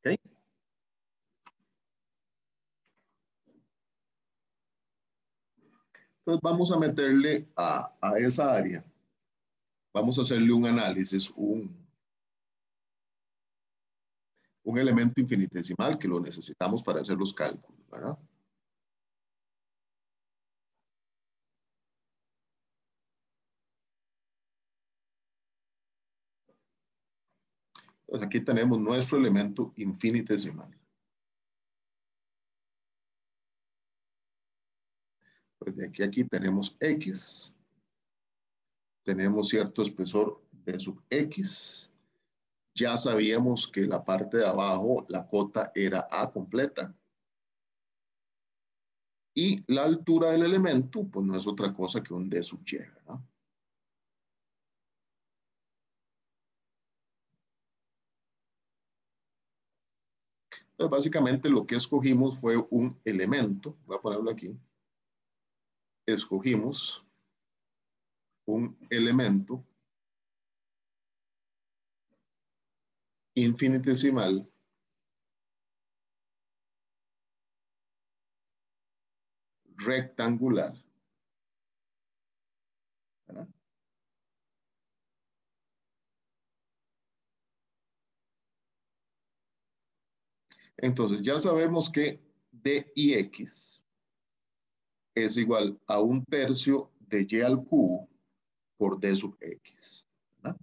¿Ok? Entonces vamos a meterle a esa área. Vamos a hacerle un análisis, un elemento infinitesimal que lo necesitamos para hacer los cálculos, ¿verdad? Entonces aquí tenemos nuestro elemento infinitesimal. Pues de aquí a aquí tenemos X. Tenemos cierto espesor de sub X. Ya sabíamos que la parte de abajo, la cota era A completa. Y la altura del elemento, pues no es otra cosa que un D sub Y, ¿verdad? Entonces, básicamente lo que escogimos fue un elemento. Voy a ponerlo aquí. Escogimos un elemento infinitesimal rectangular, ¿verdad? Entonces, ya sabemos que D y X es igual a 1/3 de Y al cubo por D sub X, ¿verdad?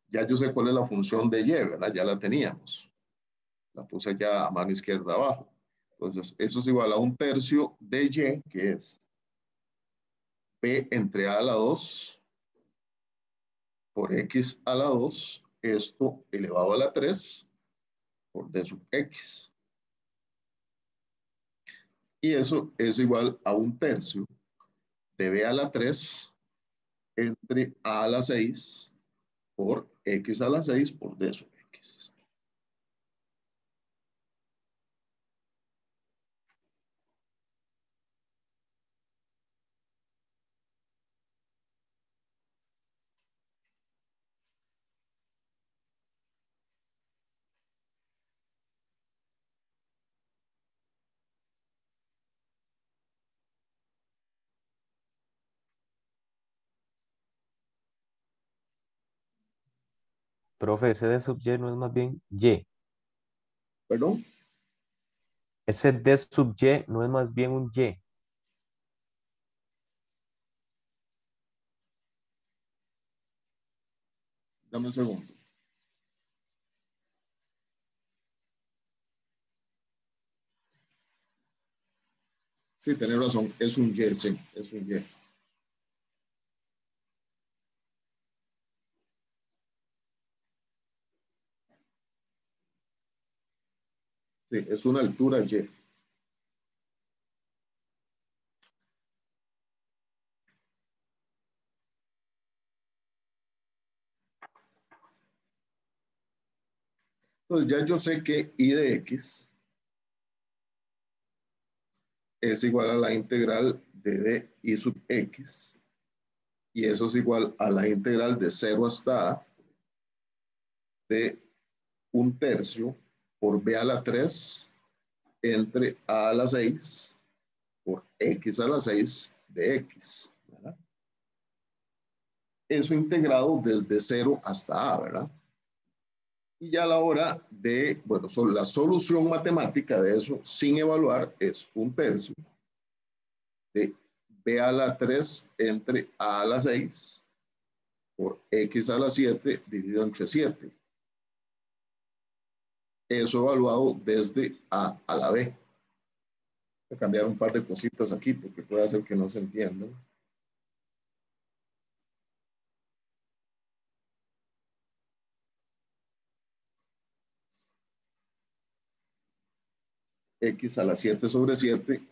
Ya yo sé cuál es la función de Y, ¿verdad? Ya la teníamos. La puse ya a mano izquierda abajo. Entonces, eso es igual a 1/3 de Y, que es P entre A a la 2 por X a la 2, esto elevado a la 3 por D sub X. Y eso es igual a 1/3 de B a la 3 entre A a la 6 por X a la 6 por D sub X.
Profe, ese D sub Y no es más bien Y.
¿Perdón?
Ese D sub Y no es más bien un Y.
Dame un segundo. Sí, tenés razón, es un Y, sí, es un Y. Sí, es una altura Y. Entonces ya yo sé que I de X es igual a la integral de D I sub X. Y eso es igual a la integral de 0 hasta A de 1/3 por B a la 3 entre A a la 6 por X a la 6 de X, ¿verdad? Eso integrado desde 0 hasta A, ¿verdad? Y ya a la hora de, bueno, la solución matemática de eso sin evaluar es 1/3 de B a la 3 entre A a la 6 por X a la 7 dividido entre 7. Eso evaluado desde A a la B. Voy a cambiar un par de cositas aquí porque puede hacer que no se entienda. X a la 7 sobre 7.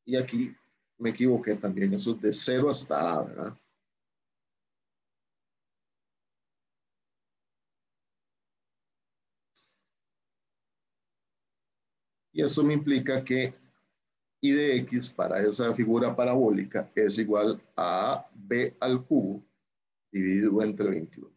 Y aquí me equivoqué también. Eso es de 0 hasta A, ¿verdad? Y eso me implica que I de X para esa figura parabólica es igual a B al cubo dividido entre 21.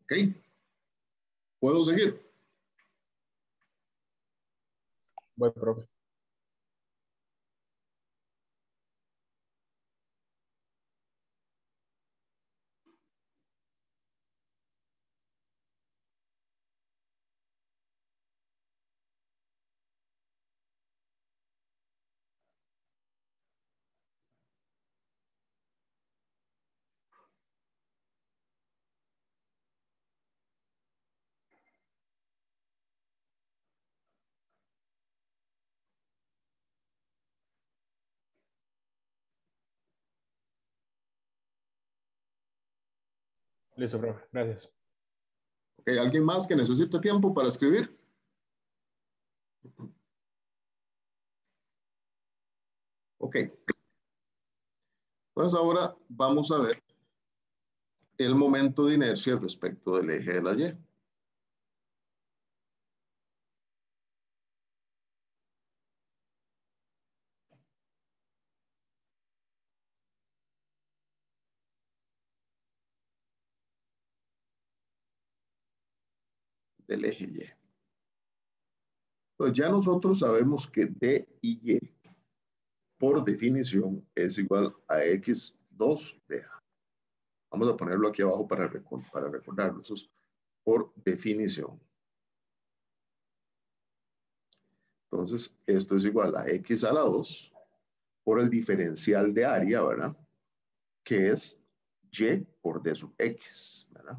¿Ok? ¿Puedo seguir?
Voy, profe. Listo, profe. Gracias.
¿Ok? ¿Alguien más que necesite tiempo para escribir? Ok. Entonces ahora vamos a ver el momento de inercia respecto del eje de la Y. Del eje Y. Pues ya nosotros sabemos que D y Y, por definición, es igual a X2 de A. Vamos a ponerlo aquí abajo para recordarlo. Eso es por definición. Entonces, esto es igual a X a la 2 por el diferencial de área, ¿verdad? Que es Y por D sub X, ¿verdad?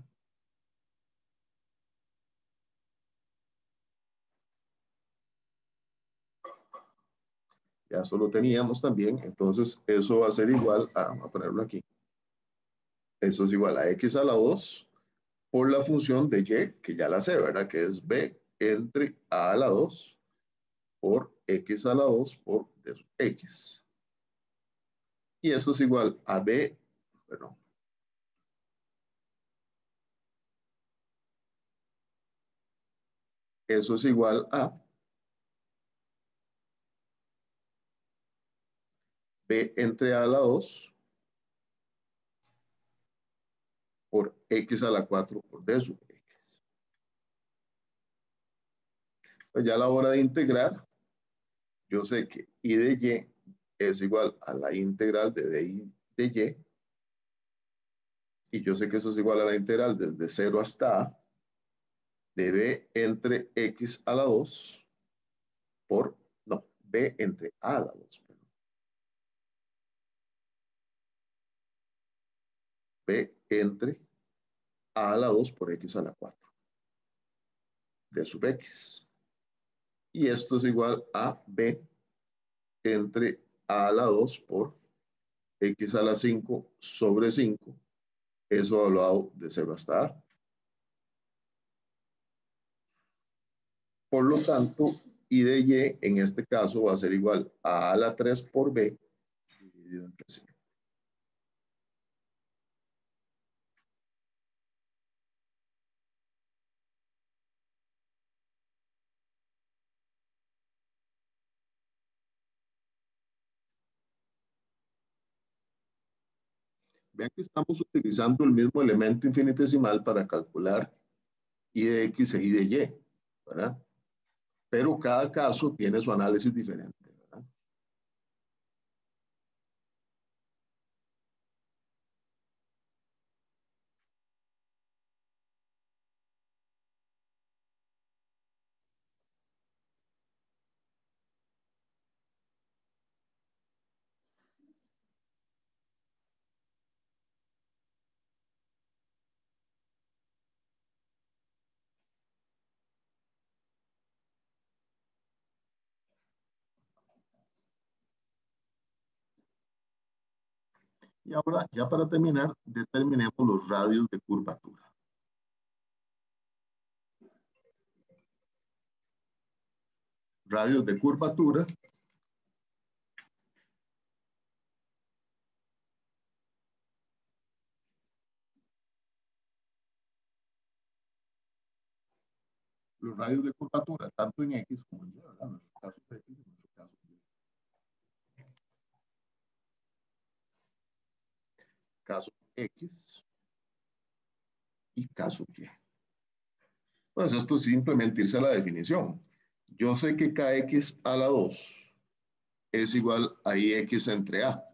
Ya eso lo teníamos también, entonces eso va a ser igual vamos a ponerlo aquí. Eso es igual a X a la 2 por la función de Y, que ya la sé, ¿verdad? Que es B entre A a la 2 por X a la 2 por D sub X. Y esto es igual a B, bueno, eso es igual a B entre A a la 2 por X a la 4 por D sub X. Pues ya a la hora de integrar, yo sé que I de Y es igual a la integral de D de Y yo sé que eso es igual a la integral desde 0 hasta A de B entre X a la 2 por, no, B entre A a la 2. B entre A a la 2 por X a la 4 de sub X. Y esto es igual a B entre A a la 2 por X a la 5 sobre 5, eso evaluado de 0 hasta A. Por lo tanto, I de Y en este caso va a ser igual a la 3 por B dividido entre C. Vean que estamos utilizando el mismo elemento infinitesimal para calcular I de X e I de Y, ¿verdad? Pero cada caso tiene su análisis diferente, ¿verdad? Y ahora, ya para terminar, determinemos los radios de curvatura. Radios de curvatura. Los radios de curvatura, tanto en X como en Y, ¿verdad? En nuestro caso X, en nuestro caso Y. Caso X y K sub Y. Pues esto es simplemente irse a la definición. Yo sé que KX a la 2 es igual a IX entre A,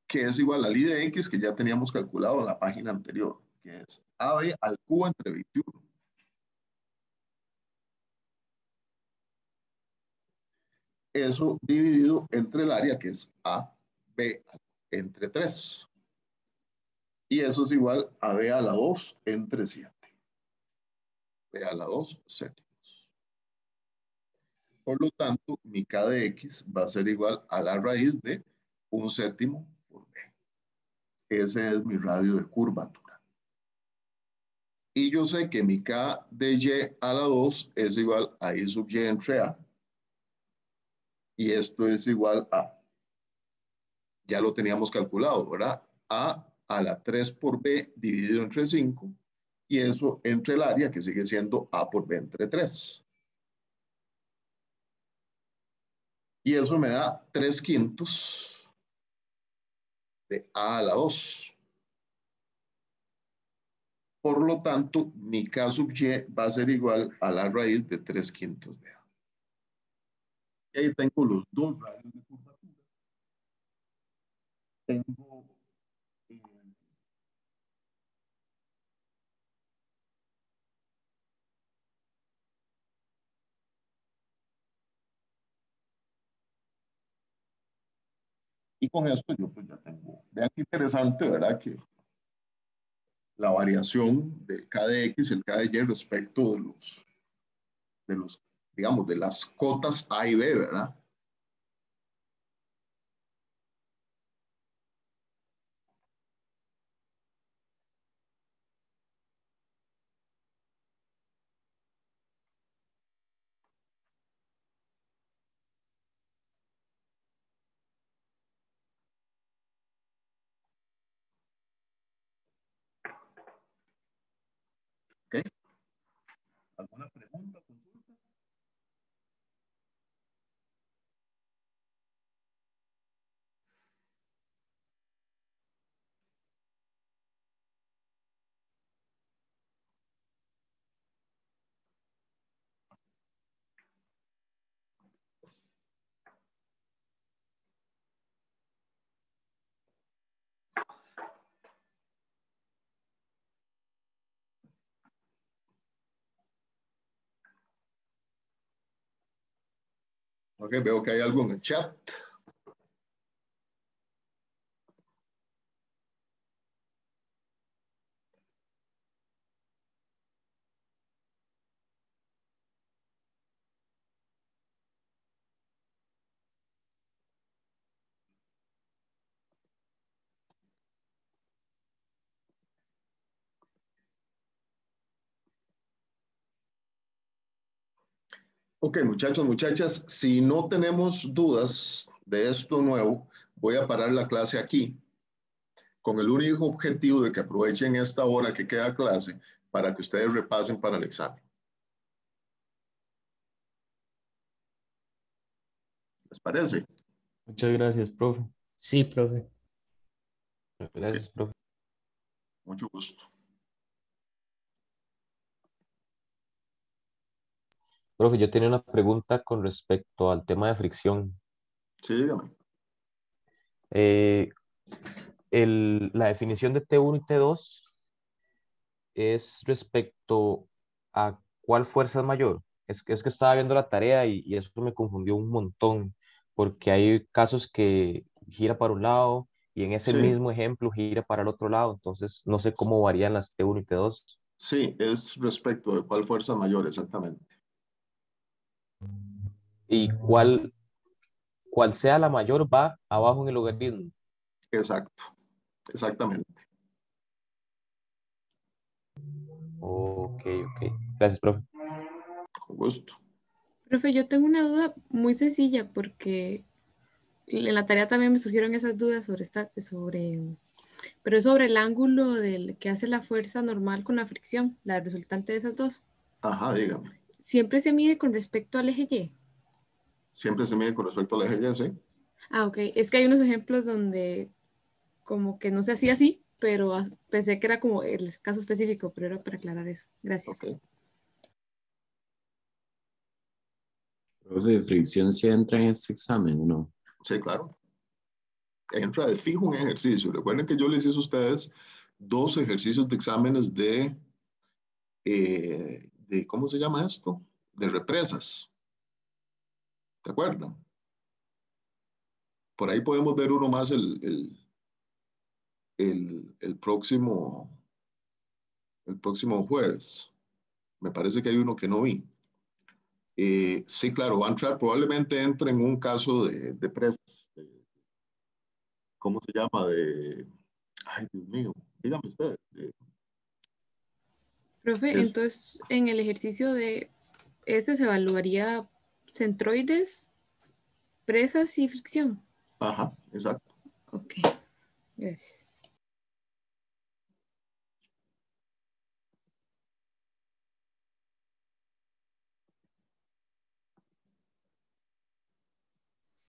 que es igual al I de X que ya teníamos calculado en la página anterior, que es AB al cubo entre 21. Eso dividido entre el área, que es AB entre 3. Y eso es igual a B a la 2 entre 7. B a la 2 séptimos. Por lo tanto, mi K de X va a ser igual a la raíz de 1 séptimo por B. Ese es mi radio de curvatura. Y yo sé que mi K de Y a la 2 es igual a I sub Y entre A. Y esto es igual a, ya lo teníamos calculado, ¿verdad? A la 3 por B dividido entre 5. Y eso entre el área, que sigue siendo A por B entre 3. Y eso me da 3/5 de A a la 2. Por lo tanto, mi K sub Y va a ser igual a la raíz de 3/5 de A. Y ahí tengo los dos radios de curvatura. Tengo y con esto yo pues ya tengo, vean qué interesante, ¿verdad? Que la variación del K de X y el K de Y respecto de los, digamos, de las cotas A y B, ¿verdad? ¿Ok? ¿Alguna pregunta, consulta? Ok, veo que hay algo en el chat. Ok, muchachos, muchachas, si no tenemos dudas de esto nuevo, voy a parar la clase aquí con el único objetivo de que aprovechen esta hora que queda clase para que ustedes repasen para el examen. ¿Les parece?
Muchas gracias, profe.
Sí, profe.
Gracias, profe.
Mucho gusto.
Profe, yo tenía una pregunta con respecto al tema de fricción.
Sí, dígame.
Eh, la definición de T1 y T2 es respecto a cuál fuerza es mayor. Es que estaba viendo la tarea y eso me confundió un montón, porque hay casos que gira para un lado y en ese
Sí,
mismo ejemplo gira para el otro lado, entonces no sé cómo varían las T1 y T2.
sí, es respecto de cuál fuerza mayor, exactamente.
Y cuál sea la mayor va abajo en el logaritmo.
Exacto, exactamente.
Ok, ok. Gracias, profe.
Con gusto.
Profe, yo tengo una duda muy sencilla porque en la tarea también me surgieron esas dudas pero es sobre el ángulo del que hace la fuerza normal con la fricción, la resultante de esas dos.
Ajá, dígame.
¿Siempre se mide con respecto al eje Y?
Siempre se mide con respecto al eje Y, ¿sí?
Ah, ok. Es que hay unos ejemplos donde como que no se hacía así, pero pensé que era como el caso específico, pero era para aclarar eso. Gracias.
Ok.
Profe, ¿fricción sí entra en este examen o no?
Sí, claro. Entra de fijo un ejercicio. Recuerden que yo les hice a ustedes 2 ejercicios de exámenes ¿cómo se llama esto? De represas. ¿Se acuerdan? Por ahí podemos ver uno más el próximo jueves. Me parece que hay uno que no vi. Sí, claro, va a entrar, probablemente entre en un caso de presas. ¿Cómo se llama? Ay, Dios mío, dígame usted.
Profe,
Es,
entonces en el ejercicio de se evaluaría centroides, presas y fricción.
ajá, exacto.
Ok, gracias.